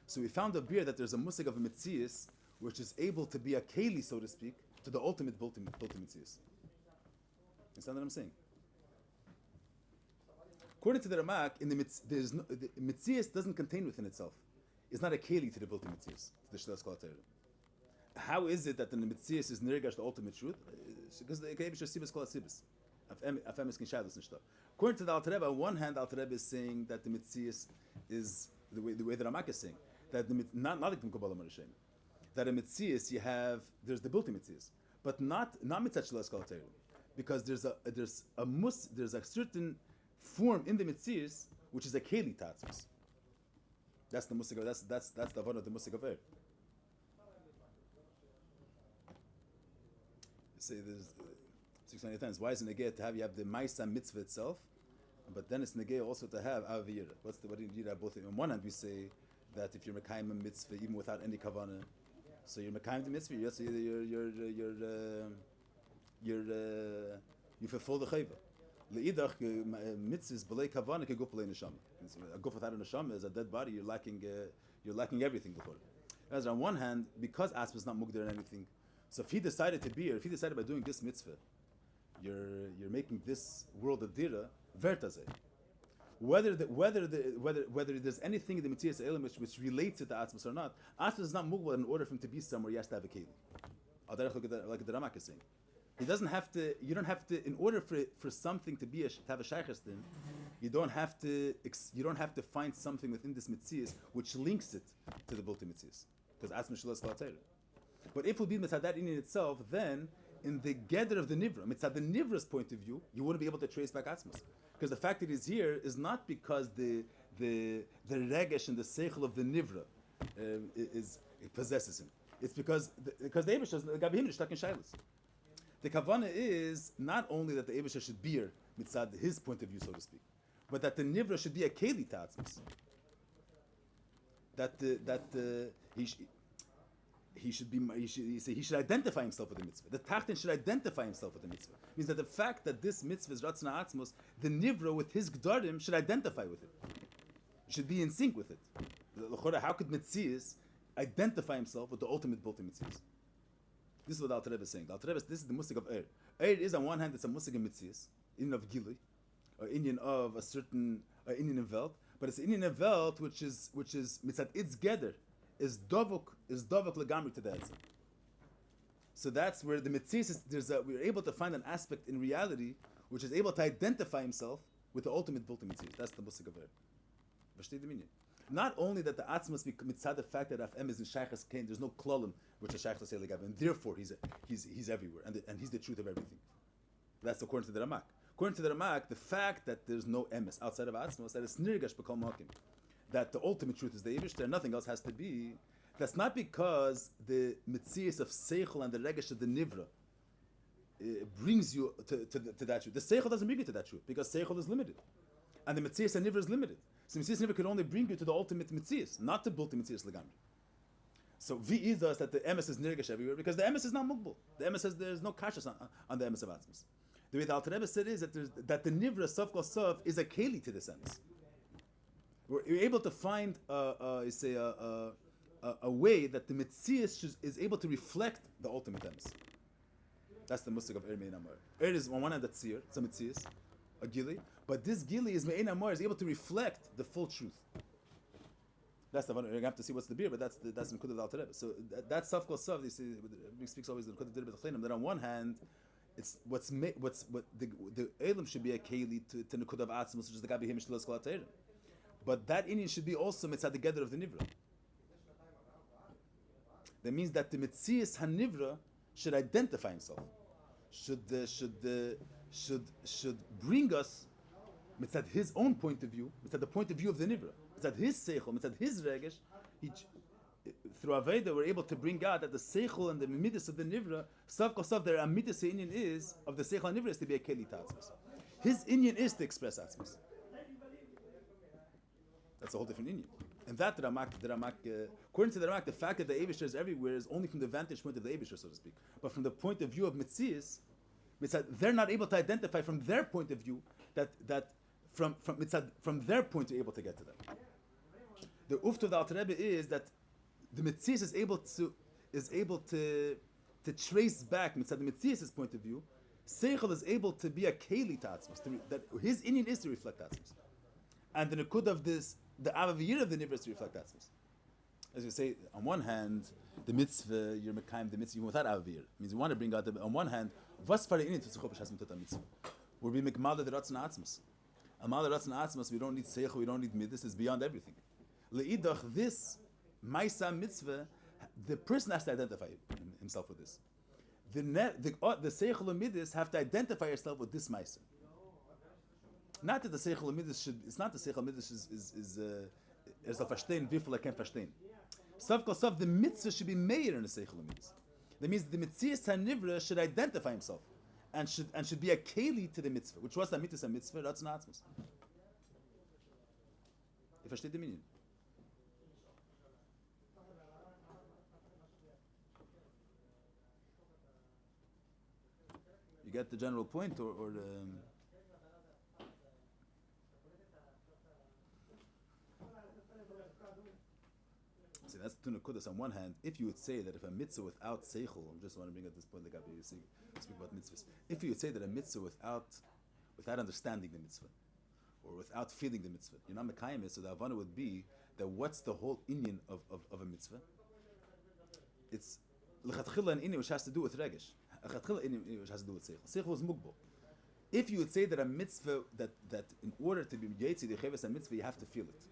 So we found a beer that there's a musik of a mitzias which is able to be a keli, so to speak, to the ultimate built mitzias. Understand what I'm saying? According to the Ramak, in the mitzias doesn't contain within itself. It's not a keli to the built mitzias. The Shlas Kol HaTeirim. How is it that the mitzias is nirgash the ultimate truth? Because the Kevish Sibas Kol HaSibas. According to the Alter Rebbe, on one hand, Alter Rebbe is saying that the mitzias is the way the Ramak is saying that not like the Kabbalah Marishayim. That in mitzias there's the built-in mitzias, but not mitzat shelo eskal Torah, because there's a certain form in the mitzias which is a keli tatzos. That's the musik. That's the avon of the musik of air. Say there's 600 times. Why is it negay to have you have the ma'isa mitzvah itself, but then it's negay also to have avir? What do you need? Both. On one hand, we say that if you're mekayim a mitzvah even without any kavanah, so you're mekayim the mitzvah. You fulfill the chayva. Leidach mitzvahs b'lei kavana keguf b'lei neshama. A guf without a neshama is a dead body. You're lacking everything before. As on one hand, because Asma is not mugdir and anything, so if he decided to be, or if he decided by doing this mitzvah, you're making this world a dira vertazeh. Whether there's anything in the Mitzvahs Elam which relates it to Atzmas or not, Atzmas is not mugbil in order for him to be somewhere. He has to have a keli. Like the Ramak is saying, he doesn't have to. You don't have to. In order for something to be to have a shaykhs din, you don't have to find something within this Mitzvahs which links it to the Bulti Mitzvahs, because Atzmas Shalos Kalateir. But if it would be mitzad that in itself, then in the gather of the nivra, mitzad the nivra's point of view, you wouldn't be able to trace back Atzmas. Because the fact that he's here is not because the regesh and the seichel of the nivra it possesses him. It's because the Eibush is Gabihim is stuck in Shilas. The kavana is not only that the Eibush should bear mitzad his point of view, so to speak, but that the nivra should be a keli to Atzmas. He should identify himself with the mitzvah. The Tachtin should identify himself with the mitzvah. Means that the fact that this mitzvah is Ratzna Atzmos, the Nivra with his Gdarim should identify with it. Should be in sync with it. How could Mitzias identify himself with the ultimate Bulti Mitzias? This is what Al Tereb is saying. Al Tereb is, this is the musik of Er. Er is on one hand, it's a musik of Mitzias, Indian of Gili, or Indian of a certain Indian of Welt, but it's Indian of Welt which is mitzat its gather. Is dovuk legamri to that. So that's where the mitzvah we're able to find an aspect in reality which is able to identify himself with the ultimate bulti mitzvah. That's the musik of it. Not only that the atz must be mitzvah the fact that Afem is in shaychas kain, there's no klolim which a shaychas say legav, and therefore he's everywhere and he's the truth of everything. That's according to the Ramak. According to the Ramak, the fact that there's no emes outside of atzmos, that it's nirgash b'kol makim, that the ultimate truth is the Eibush, there nothing else has to be. That's not because the mitzias of seichel and the regesh of the nivra brings you to that truth. The seichel doesn't bring you to that truth because seichel is limited, and the mitzias and nivra is limited. So mitzias and nivra can only bring you to the ultimate mitzias, not to bulti mitzias legamri. So vi does that the emes is nirgash everywhere because the emes is not mukbul. The emes says there's no kashas on the emes of atzmos. The way the Alter Rebbe said is that the nivra sof kol sof is a keli to this emes. We're able to find a way that the Metzias is able to reflect the ultimate emes. That's the musik of Er Me'ein Amar. Er is on one hand that's Tzir, it's a Metzias, a Gili, but this Gili is Me'ein Amar, is able to reflect the full truth. That's the one. You're gonna have to see what's the beer, but that's the Nekudah of the Alter Rebbe. So that's Saf Kol Saf. He speaks always the Nekudah of the Rebbe. That on one hand, it's what the Elam should be a keli to Nekudah of Atzmos, which is the Gabi Hemshech Los Kol HaTeirah. But that Indian should be also mitzad together of the nivra. That means that the mitzias hanivra should identify himself, should bring us mitzad his own point of view, mitzad the point of view of the nivra, mitzad his seichel, mitzad his regesh. Through Aveda, we're able to bring out that the seichel and the midas of the nivra, sav kol sav, their amidas Indian is of the seichel and nivra is to be a keli tatzmos. His Indian is to express atzmos. That's a whole different Indian. And that the Ramak, according to the Ramak, the fact that the Eibush is everywhere is only from the vantage point of the Eibush, so to speak. But from the point of view of Mitzias, they're not able to identify from their point of view that from their point you're able to get to them. The Ufta of the Alter Rebbe is that the Mitzias is able to trace back mitzad the Mitzias' point of view. Seichel is able to be a keli to Atzmos, that his Indian is to reflect Atzmos. And the Nekud of this, the Avavir of the Nivra is to reflect Atzmos. As you say, on one hand, the mitzvah, you're mekayim the mitzvah even without Avavir. Means you want to bring out, on one hand, was fare in it to Chodesh has mitzvah mitzvah. We're being mekmal the Ratzon Atzmos. Amal the Ratzon Atzmos, we don't need seichel, we don't need midas, it's beyond everything. Le'idach, this Maisa mitzvah, the person has to identify himself with this. The seichel and midas have to identify yourself with this Maisa. Not that the Seichel Midas should. It's not the Seichel Midas is a verstehen, wie viel can verstehen. Sav kol sav, the mitzvah should be meir in the Seichel Midas. That means the Mitzias Hanivra should identify himself and should be a keli to the mitzvah, which was the mitzvah. That's not atzmos. You versteht the meaning? You get the general point, or the. See, that's the Tunakudas on one hand. If you would say that if a mitzvah without seichel, I just want to bring up this point that you speak about mitzvahs. If you would say that a mitzvah without understanding the mitzvah, or without feeling the mitzvah, you're not mekayim it, so the havana would be that what's the whole inyan of a mitzvah? It's lechatchila an inyan which has to do with regesh. Lechatchila inyan which has to do with seichel. Seichel is mugbal. If you would say that a mitzvah, that in order to be yetzi the cheves a mitzvah, you have to feel it.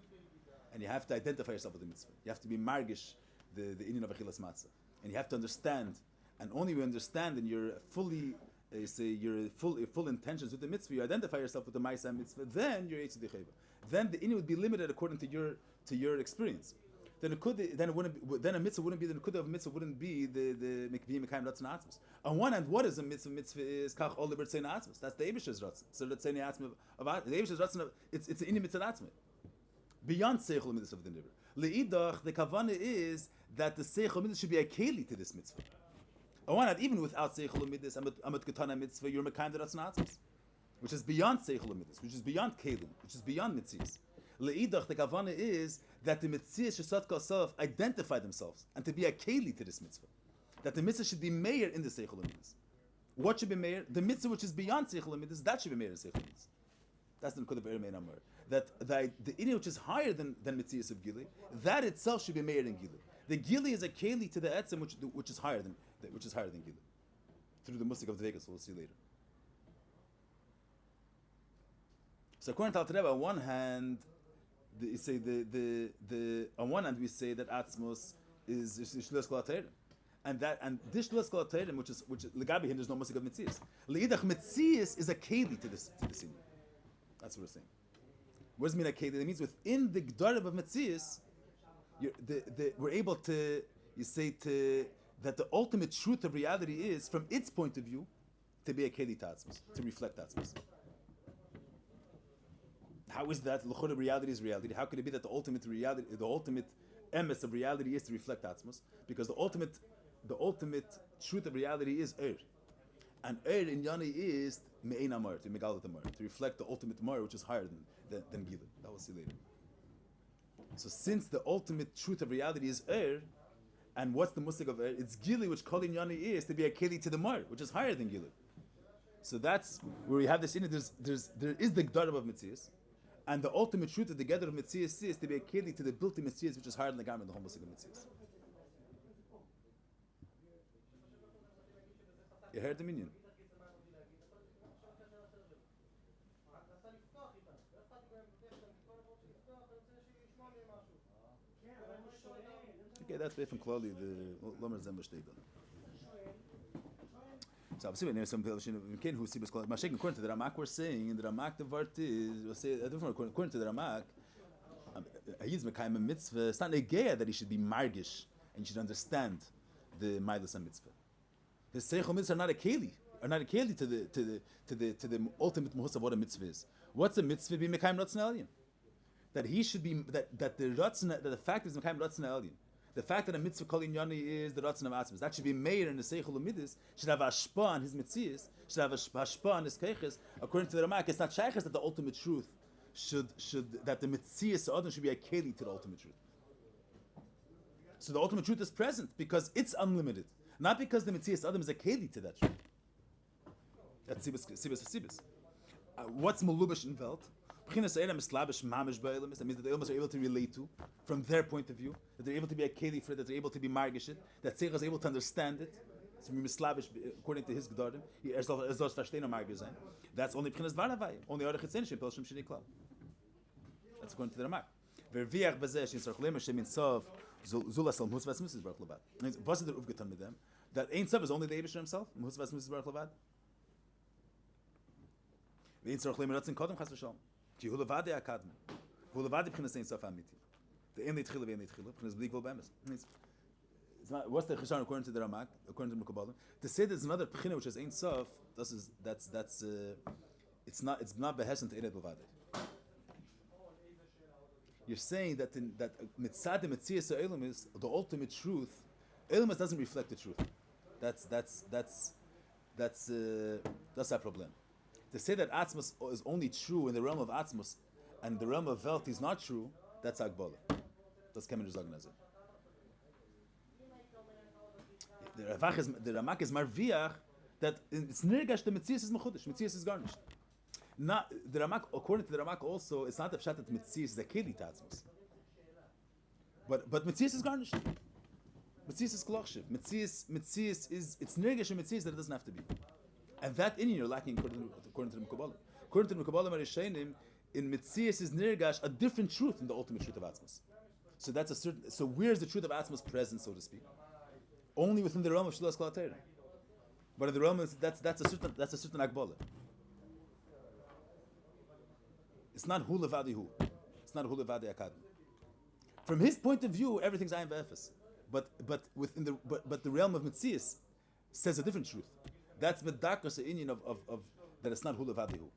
And you have to identify yourself with the mitzvah. You have to be margish, the inyan of achilas matzah. And you have to understand. And only when you understand and you're fully, your full intentions with the mitzvah, you identify yourself with the ma'aseh mitzvah, then you're yetzi the cheva. Then the inyan would be limited according to your experience. Then a mitzvah wouldn't be the nekudah of a mitzvah wouldn't be the mikvim mekayim ratzon atzmos. On one hand, what is a mitzvah? Mitzvah is kach ol libertzein atzmos. That's the Eibishter's ratzon. So letzein atzmos of the Eibishter's ratzon. It's an inyan mitzvah atzmos. Beyond seichel mitzvah of the nivra. Leidach, the kavana is that the seichel mitzvah should be a keli to this mitzvah. On one hand, even without seichel mitzvah, amat ketana mitzvah, you're mekayim ratzon atzmos, which is beyond seichel mitzvah, which is beyond kelim, which is beyond mitzvahs. Leidach, the kavana is that the mitzvahs should self identify themselves and to be a keli to this mitzvah. That the mitzvah should be mayor in the seichel mitzvah. What should be mayor? The mitzvah which is beyond seichel mitzvah, that should be mayor in seichel mitzvah. That's the nekudah of Ermei Amar. That the inyan which is higher than mitzvahs of gili, that itself should be mayor in gili. The gili is a keli to the etzem which is higher than gili, through the musik of the Vegas. We'll see later. So according to Alter Rebbe, on one hand, on one hand we say that atzmos is shluas kol atayrim, and this shluas kol atayrim, which legabi him, there's no musik of mitzvahs. Leidach mitzvahs is a keli to this inyan. That's what we're saying. What does it mean a keli? That means within the g'darim of mitzvahs, we're able to, that the ultimate truth of reality is, from its point of view, to be a keli to atzmos, to reflect atzmos. How is that? L'chora reality is reality. How could it be that the ultimate reality, the ultimate emes of reality is to reflect atzmos? Because the ultimate truth of reality is and in Yona is me'ein amar, to megalit amar, to reflect the ultimate amar, which is higher than gila. That we'll see later. So since the ultimate truth of reality is and what's the musik of it's gili, which kol in Yona is to be a keli to the mar, which is higher than gila. So that's where we have this in it. There is the gdarim of mitzvahs. And the ultimate truth of the gather of mitzvahs is to be a keli to the built-in mitzvahs, which is higher than the garment of the whole musik of mitzvahs. You heard the minion? Okay, that's based from Klali, the Lomer Zemba Shteiba. So obviously, there's some people who see what's called Mashik. According to the Ramak, we're saying in the Ramak the Vart is we'll say a different. According to the Ramak, he's mekayim a mitzvah. It's not a geya that he should be margish and he should understand the milas and mitzvah. His seichel mitzvah are not a keli to the ultimate muhus of what a mitzvah is. What's a mitzvah? Be mekayim ratzon elyon. That he should be that the fact is mekayim ratzon elyon. The fact that a mitzvah kol inyani is the ratzon of atzmos, that should be made in the seichel u'midas, should have ashpa on his mitzvahs, should have ashpa on his keiches. According to the Ramak, it's not shaykhs that the ultimate truth should that the mitzvahs adam should be a keli to the ultimate truth. So the ultimate truth is present because it's unlimited, not because the mitzvahs adam is a keli to that truth. That's sibas. What's melubash in Welt? That means that the Ilmas are able to relate to, from their point of view, that they're able to be a keli for it, that they're able to be margishit, that Seichel is able to understand it. So according to his gedarim, that's only Pchinas Varavai, only Arich Etzen Shem Pelshim Shini Klal. That's according to the Ramak. Verviach Bazeh Shin Sarch Lemer Shem Insav Zulas Al Muhus Vas Mitzvahs Baruch Levad. Was it the Uvgetan with them? That Ein Sav is only the Eibush himself, Muhus Vas Mitzvahs Baruch Levad. Ve'in Sarch Lemer Ratzin Kodem Chas V'Shalom. Ki hu levadi akadme. Hu levadi b'chinas ein sof amiti. The ein leitchila v'ein leitchila. B'chinas b'li kol b'emes. What's the cheshon according to the Ramak, according to the Mekabalim? To say there's another b'china which is ein sof, it's not beheshen to ered b'vadi. You're saying that mitzad mitzias ha'elam is the ultimate truth. Elam doesn't reflect the truth. That's our problem. To say that Atzmos is only true in the realm of Atzmos and the realm of Welt is not true, that's Agbala. That's Kemen Zagnazer. the Ramak is marviach that it's nirgash the Metzias is mechudesh. Metzias is garnished. Not the Ramak. According to the Ramak, also it's not the pshat that Metzias is a keli tatzmus. But Metzias is garnished. Metzias is klochshiv. Metzias is it's nirgash and Metzias that it doesn't have to be. And that in you're lacking according to the Mekabalim. According to the Mekabalim Arishenim, in Metzias is nirgash a different truth than the ultimate truth of Atzmas. So that's a certain. So where's the truth of Atzmas present, so to speak? Only within the realm of Shilas Kol HaTorah. But in the realm of that's a certain Akbala. It's not hu levadi hu. It's not hu levadi akad. From his point of view, everything's ayin ve'efes. But the realm of Metzias says a different truth. That's medakos the inyan of that it's not hu levadi hu.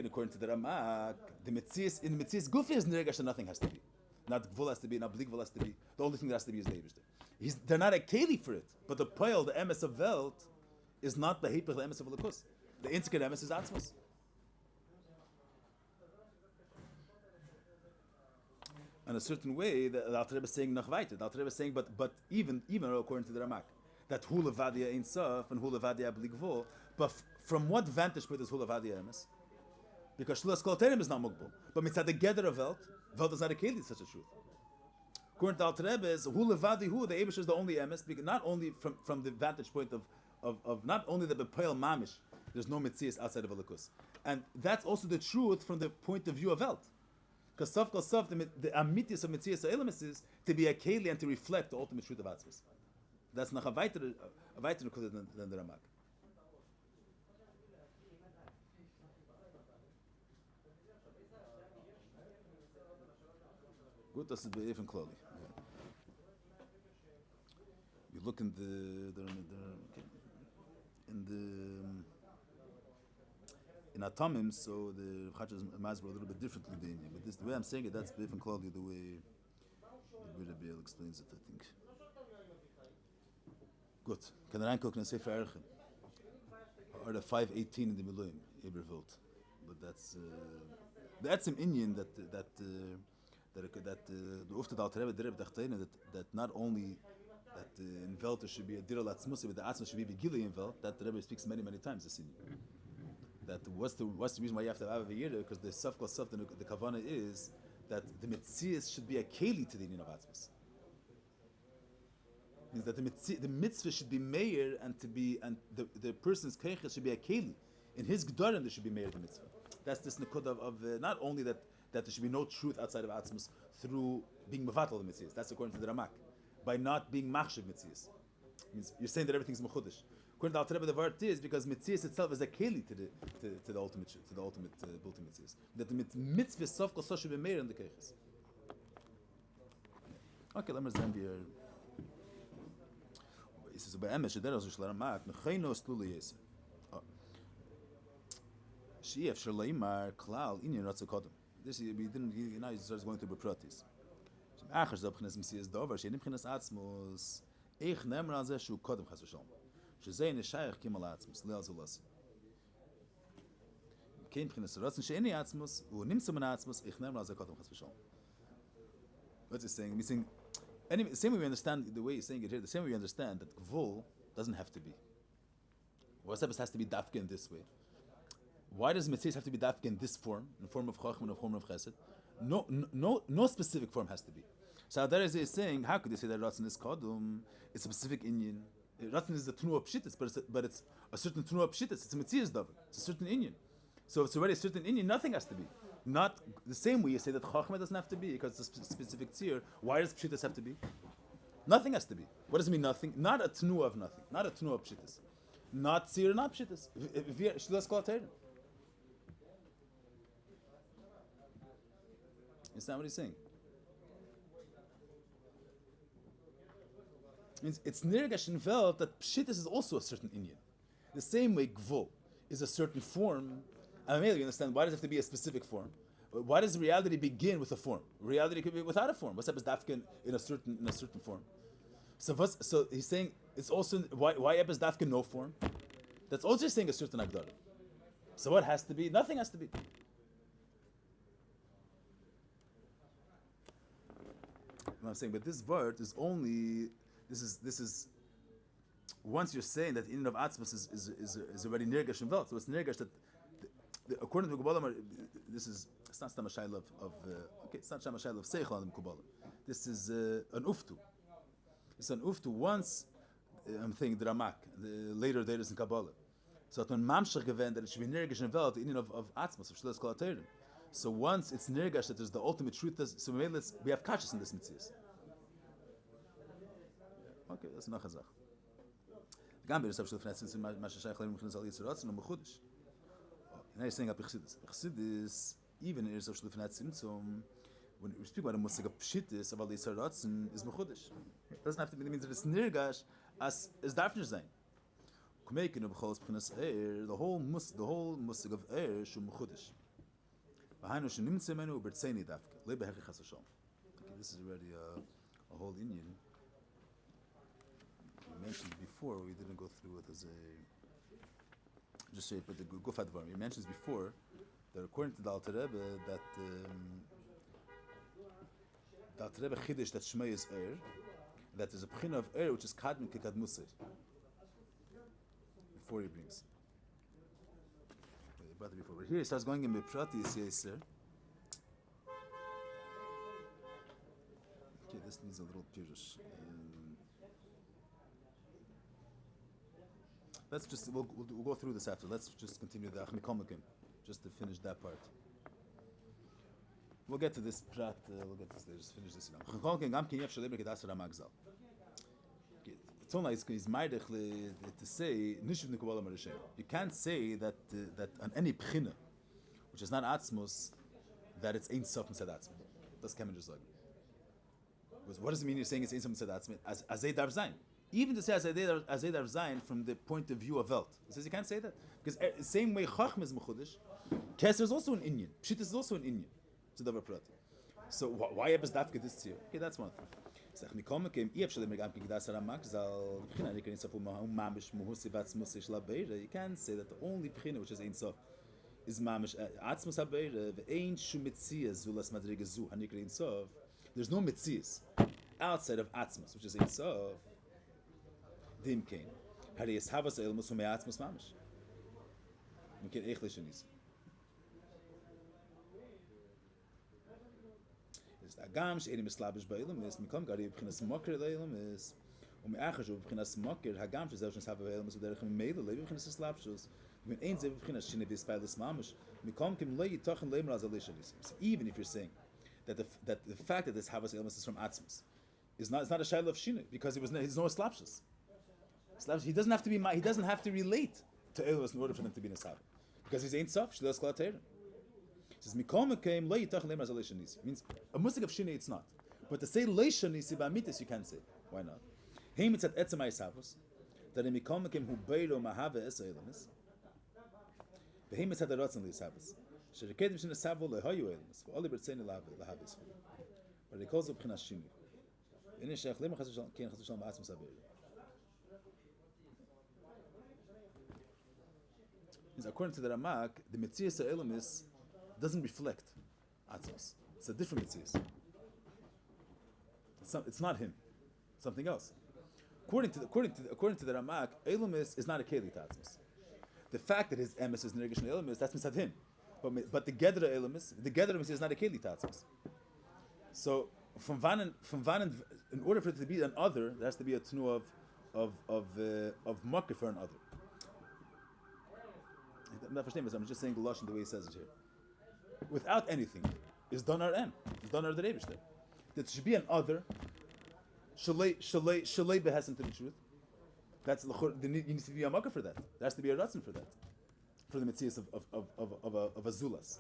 According to the Ramak, the Metzias in Metzias Gufi is nirgash that nothing has to be. Not Gvul has to be, not Blik Gvul has to be. The only thing that has to be is the Eibishter. They're not a keli for it, but the poil, the emes of Welt, is not the hepech, the emes of Elikus. The intricate emes is Atzmos. In a certain way, the Alter Rebbe is saying noch weiter. The Alter Rebbe is saying, but even according to the Ramak, that hu levadia ein sof and hu levadia bli gvul, but from what vantage point is hu levadia emes? Because Shluas Kol Terim is not mugbal. But mitzad the gather of Welt is not a keli, such a truth. According to Alter Rebbe, is hu levadi hu, the Eibush is the only emes, not only from the vantage point of not only the bepoil mamish, there's no mitzias outside of Elikus. And that's also the truth from the point of view of Welt. Because Sof Kol Sof, the amitius of mitzias elemis is to be a keli and to reflect the ultimate truth of Atzvus. That's noch a weitere than the Ramak. Gut, das ist even clearly. You look in in Atomim, so the Hachodesh Mazber a little bit differently than you. But the way I'm saying it, that's even clearly the way the Bill explains it, I think. Good. Can I reingucken in Sefer Erchen? Or the 518 in the Miluim, Eberwild. But that's an Indian that the Uftat Alter Rebbe Dereb Dachtene that not only that in Welt there should be a Dirah Latzmusi, but the Atzma should be Begili in Welt. That the Rebbe speaks many times. This Indian. That what's the reason why you have to have a year? Because the Saf Kol Saf, the Kavana is that the Metzias should be a Keli to the Indian of Atzmas. Means that the mitzvah should be mayor and the person's keiches should be a keli. In his gedarim there should be mayor the mitzvah. That's this nekuda of not only that there should be no truth outside of atzmus through being mevatel the mitzvahs. That's according to the Ramak. By not being machshav mitzvahs. Means you're saying that everything's mechudesh. According to Alter Rebbe, the word is because mitzvahs itself is a keli to the ultimate built-in mitzvahs. That the mitzvah sof kol sof should be mayor in the keiches. Okay, let me send you. He says, "By Hemshech, there is a Ramak. Nechayno sluli yesa. Shiur shleimar klal inyan ratzakodem. This we didn't. Now he starts going through bepratis. Achas zabchnes mesias dover. Shenim chines atzmos. Ich nemer an ze shu kodem chas v'shalom. Shezei neshayach kimal atzmos leal zulas. Kein chines ratzin sheini atzmos. Nimmt man atzmos. Ich nemer an ze kodem chas v'shalom. What's he saying? He's saying. Anyway, the same way we understand the way he's saying it here, the same way we understand that Gvul doesn't have to be. Wasabas has to be dafke in this way. Why does Metzias have to be dafke in this form, in the form of Chacham and in the form of Chesed? No specific form has to be. So there is saying, how could you say that Ratzin is Kodum? It's a specific Inyan. Ratzin is the Tnua Pshitis, but it's a certain Tnua Pshitis. It's a Metzias Davar. It's a certain Inyan. So it's already a certain Inyan. Nothing has to be. Not the same way you say that Chachma doesn't have to be because it's a specific tzir. Why does Pshitas have to be? Nothing has to be. What does it mean nothing? Not a tnu of nothing. Not a tnu of Pshitas. Not tzir, not Pshitas. Shilas Kol HaTorah. You understand what he's saying? It means it's nirgash in Welt that Pshitas is also a certain Inyan. The same way Gvul is a certain form. I mean, you understand why does it have to be a specific form? Why does reality begin with a form? Reality could be without a form. What's up is dafkin in a certain form? So he's saying it's also why eb is dafkin no form? That's also saying a certain agdara. So what has to be? Nothing has to be. I'm saying, but this word is only this is once you're saying that in and of Atzmas is already nirgash and velt, so it's nirgash that according to Kabbalah, it's not a shayla it's not a shayla of seichel in Kabbalah. This is an uftu. It's an uftu once. I'm thinking the Ramak, the later days in Kabbalah. So that when Mamshech gewend that it should be nirgash and velt in and of Atzmas of Shlos Kol HaTeirim. So once it's nirgash that there's the ultimate truth, so we have kashas in this mitzvah. Okay, that's enough chazach. Gam bir sabshel fnetz in ma shayach leim khnas al yisrat no mechudesh. Now you're saying Chassidus, even in sabshel fnetz when we speak about a musig of pshittis about the yisrat is mechudesh. It doesn't have to mean that it's nirgash as darf nicht sein. Kumeiken ob cholos pchnas the whole musig of shu mechudesh. V'hainu shenimtze menu bertzeni dafke lebe hechi chas Hashem. Okay, this is already a whole Indian. Mentioned before, we didn't go through it as a just say it, but the Gufat Var. He mentions before that according to the Alter Rebbe that the Alter Rebbe Chiddush that Shmei is that there's a pchina of which is Kadmin Kekadmusir. Before he brings. He brought it before. But here he starts going in Beprati Yisrael. Okay, this needs a little pirush. Let's just we'll go through this after. Let's just continue the Achmikomikim, just to finish that part. We'll get to this prat. We'll get to this later. Just finish this. Tzona is meidig to say nishuv nekubalam arishem. You can't say that on any pchina, which is not atzmus, that it's ein sof mitzad atzmus. That's kemen just like. What does it mean? You're saying it's ein sof mitzad atzmus as a darv zayin. Even to say as a darv zayin from the point of view of Welt. He says you can't say that. Because the same way Chachma is Mechudesh, Keser is also an Inyan. Pshit is also an Inyan. It's a Davar Prat. So why Ebbes Dafke this year? Okay, that's one thing. Sech Mikom Kem Iev Shalem Megam Kidas Ramak Zal Bchina Nikrin Safu Mamish Muhusi Vatzmus Shlabeira. You can't say that the only Bchina which is Ein Sof is Mamish Atzmus Habeira. Ve'ein Shu Metzias Zulas Madrige Zu Hanikrin Sof. There's no Metzias outside of Atzmus, which is Ein Sof. Dim kein. Hari es havas elmus um atzmus mamish. Man kein echliche nis. Es da gams in mislabish beilem is mikom gari bkhinas mokker leilem is achas bkhinas mokker ha gams zelfs haben elmus der gemele leben bkhinas slabshus. When ein ze bkhinas shine bis bei des mamish mikom kim lei tochen lemer as alishanis. Even if you're saying that the fact that this havas elmus is from atzmus is not, it's not a shayla of shine because he's no slabshus. He doesn't have to be. He doesn't have to relate to Elus in order for them to be nesab, because he's ain't sof. Shlos kol HaTeirim. He says Mikom came lo yitach lemer as leishanisi. Means a musik of shine it's not, but to say leishanisi ba'amitis you can't say. Why not? Heim it's at etzemai savos that in Mikom came hu beiro mahave es elamis. Heim it's at the rotzen leisavos. Sherekedim shine savo lehayu elamis. For all bertzeni lahabis. But he calls it b'chinas shinu. Inishach lemer chas v'shalom kein chas v'shalom ba'atzmus habeiro. According to the Ramak, the Metzias Elamis doesn't reflect Atzmos. It's a different Metzias. It's not him. It's something else. According to the Ramak, Elamis is not a Keli to Atzmos. The fact that his emes is Nergish and Elamis, that's misad him. But the Gedra Elamis is not a Keli to Atzmos. So from Vanen, in order for it to be an other, there has to be a tnu of Makkah for an other. I'm not understanding this. I'm just saying the lashon the way he says it here. Without anything, is donar m. Is donar the Rebbe there. That should be an other. Shalei behesem to the truth. That's you need to be a makkah for that. There has to be a ratzon for that. For the metzias of a zulas.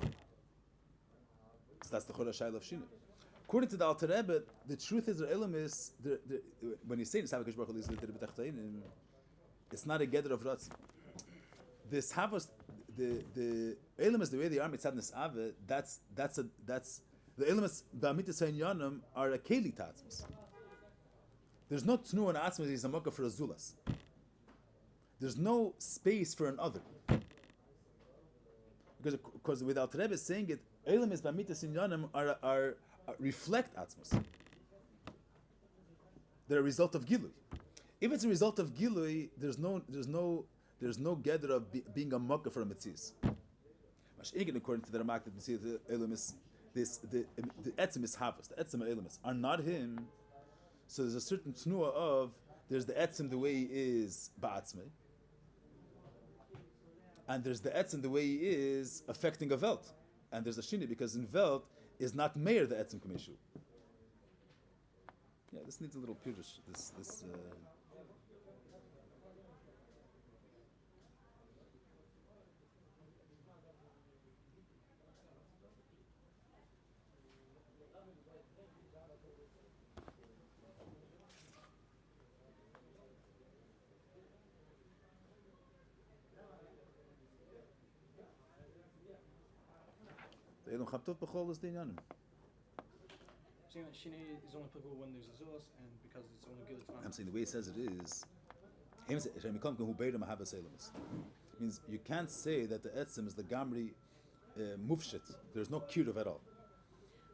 So that's the chor shayla of shinu. According to the Alter Rebbe, the truth is the elam is when you say this Hakadosh Baruch Hu is it's not a gather of ratzon. This havos the elements the way they are mitzad nesave that's the elements ba'amitas ha'inyanim are a keli tatzmus. There's no tnu and atzmus is a mocha for a zulas. There's no space for an other because without Rebbe saying it, elements ba'amitas ha'inyanim reflect atzmus. They're a result of gilui. If it's a result of gilui, there's no gather of being a mucker for a mitzvah. According to the Ramak, that the Elamis, the etzem is havas, the etzem Elamis are not him. So there's a certain tnua of there's the etzem the way he is ba'atzmei, and there's the etzem the way he is affecting a velt, and there's a shini because in velt is not meir the etzem kameshu. Yeah, this needs a little pirush. This. The Elam Chabtov B'chol is the Inyanim. Saying that Shine is only applicable when there's a Zulus, and because it's only good, it's not. I'm saying the way it says it is, means you can't say that the etzem is the gamri mufshit. There's no kiruv at all.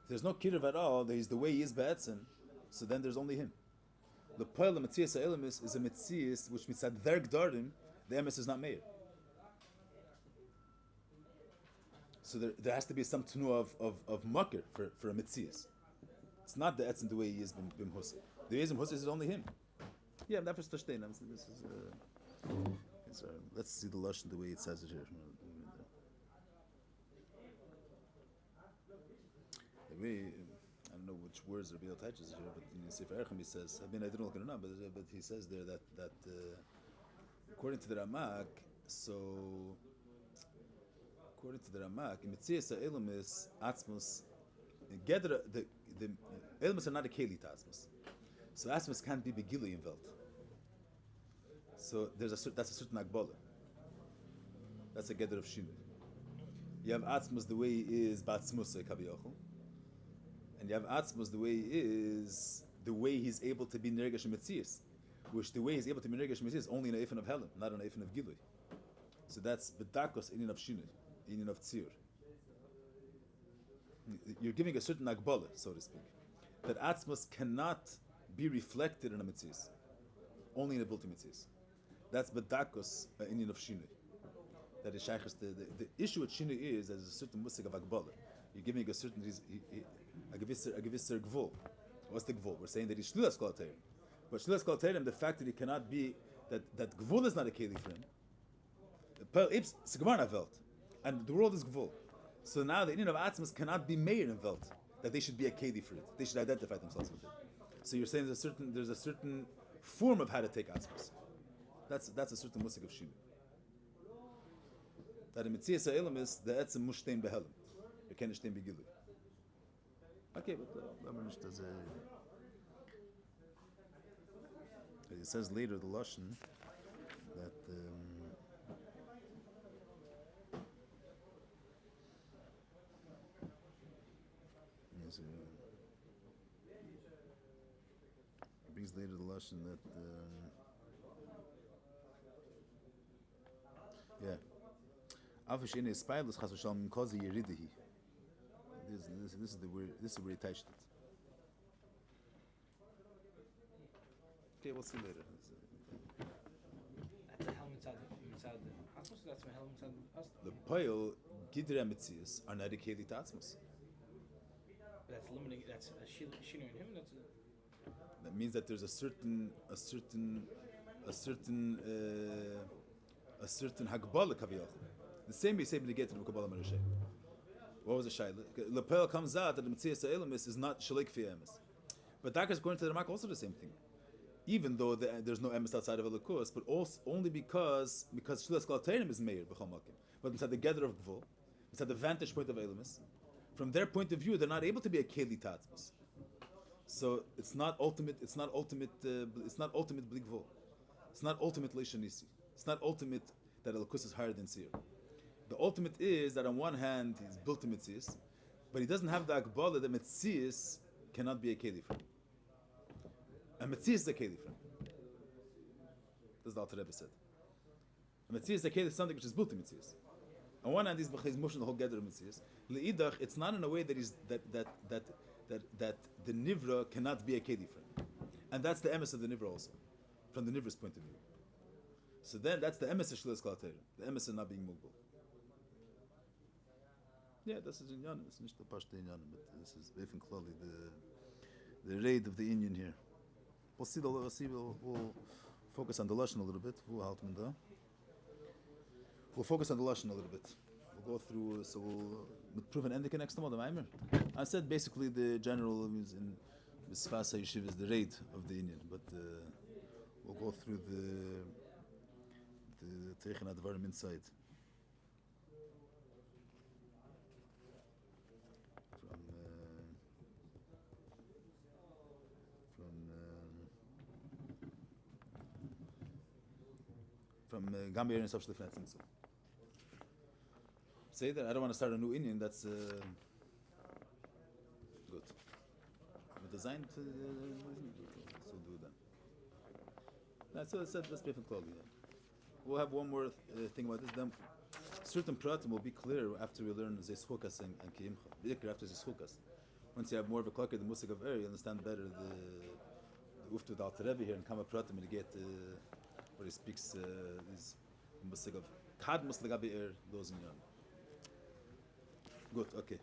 If there's no kiruv at all, there is the way he is be'etzem, so then there's only him. The poil of Metzias ha'elamis is a Metzias which means that their g'darim, the emes is not meir. So there has to be some tnu of makir for a Metzias. It's not the etzem the way he is bim husay. The way he is bim husay is only him. Yeah, that was Tashtein. This is let's see the lashon the way it says it here. The way, I don't know which words Rabbi attaches here, but in Sefer Erechim he says, I mean I didn't look it up, but he says there that according to the Ramak, so according to the Ramak, in Metzias ha'elamis atzmos, the elamis are not a keli to atzmos, so atzmos can't be begili in velt. So that's a certain agbala. That's a gather of shinu. You have atzmos the way he is batzmos kaviyochel, and you have atzmos the way he is the way he's able to be nergesh metzias, which the way he's able to be nergesh metzias is only in a ifan of helim, not in a ifan of gilui. So that's bedakos inin of shinu, inin of tzir. You're giving a certain agbala, so to speak, that atzmos cannot be reflected in a metzias, only in a bulti metzias. That's bedakos Indian of Shinu. That is shaykhs. The issue with Shinu is that there's a certain musik of agbala. You're giving a certain a gevisser gvul. What's the gvul? We're saying that he's shlilas kol terim. But shlilas kol terim, the fact that he cannot be that gvul is not a keli for him. Pel ips sigmarna velt, and the world is gvul. So now the Indian of atzmas cannot be meir in velt. That they should be a keli for it. They should identify themselves with it. So you're saying there's a certain form of how to take atzmas. That's a certain musik of shinu. That in Metzias ha'elamis, the etzem mushtein behelim. You can't shtein begilu. Okay, but it says later the lashon that it brings later the lashon that. Yeah. Afish in his spileless chasasham kozi yeridihi. This is where he touched it. Okay, we'll see later. That's a helmet inside the Atzmos. That's a helmet inside the The poil gidre mitzias are not a keli tatzmos. That's limiting. That's a shinu in him. That means that there's a certain hagbala kaviyach. The same we say when you get to the Kabbalah Marushay. What was the shayla? Lepel comes out that the Metzias ha'elamis is not shalik fi emes. But that is going to the Ramak also the same thing. Even though there's no emes outside of Elokus, but also only because Shilas Kol Teirim is meir b'chol makim. But inside the gather of Gvul, inside the vantage point of Elamis, from their point of view, they're not able to be a keli tatzmos. So it's not ultimate blik Gvul. It's not ultimate leishanisi. It's not ultimate that Elokus is higher than Seir. The ultimate is that on one hand he's built to Metzias, but he doesn't have the akbala that Metzias cannot be a keli for him. And Metzias is a keli for him. This is the Alter Rebbe said. And Metzias is a keli, something which is built to Metzias. On one hand he's motion the whole gather of Metzias. Le'idach, it's not in a way that he's that the nivra cannot be a keli for him. And that's the emes of the nivra also. from the Nivra's point of view. So then that's the emes of Shlilas Kol HaTorah, the emes of not being Mugbal. Yeah, this is in Yona, it's not the Pashto in Yona, but this is Beifin Klali, the raid of the Indian here. We'll focus on the Lashon a little bit. We'll focus on the Lashon a little bit. We'll go through, so we'll prove an ending next time. I said basically the general means in Sfasa Yeshiv is the raid of the Indian, but we'll go through the Teichen Advarim inside. From Gambia and Social Defense. Say that I don't want to start a new Indian. That's good. The design, so do that. That's what I said. That's different clothing. Yeah. We'll have one more thing about this. Then certain pratim will be clear after we learn Zeischukas and Kiyimcha. B'ikr after Zeischukas. Once you have more of a klokir, the musik of you understand better the uftu the Alter Rebbe here and Kama pratim and you get where he speaks is musik of Kad musik of those in Yom. Good. Okay.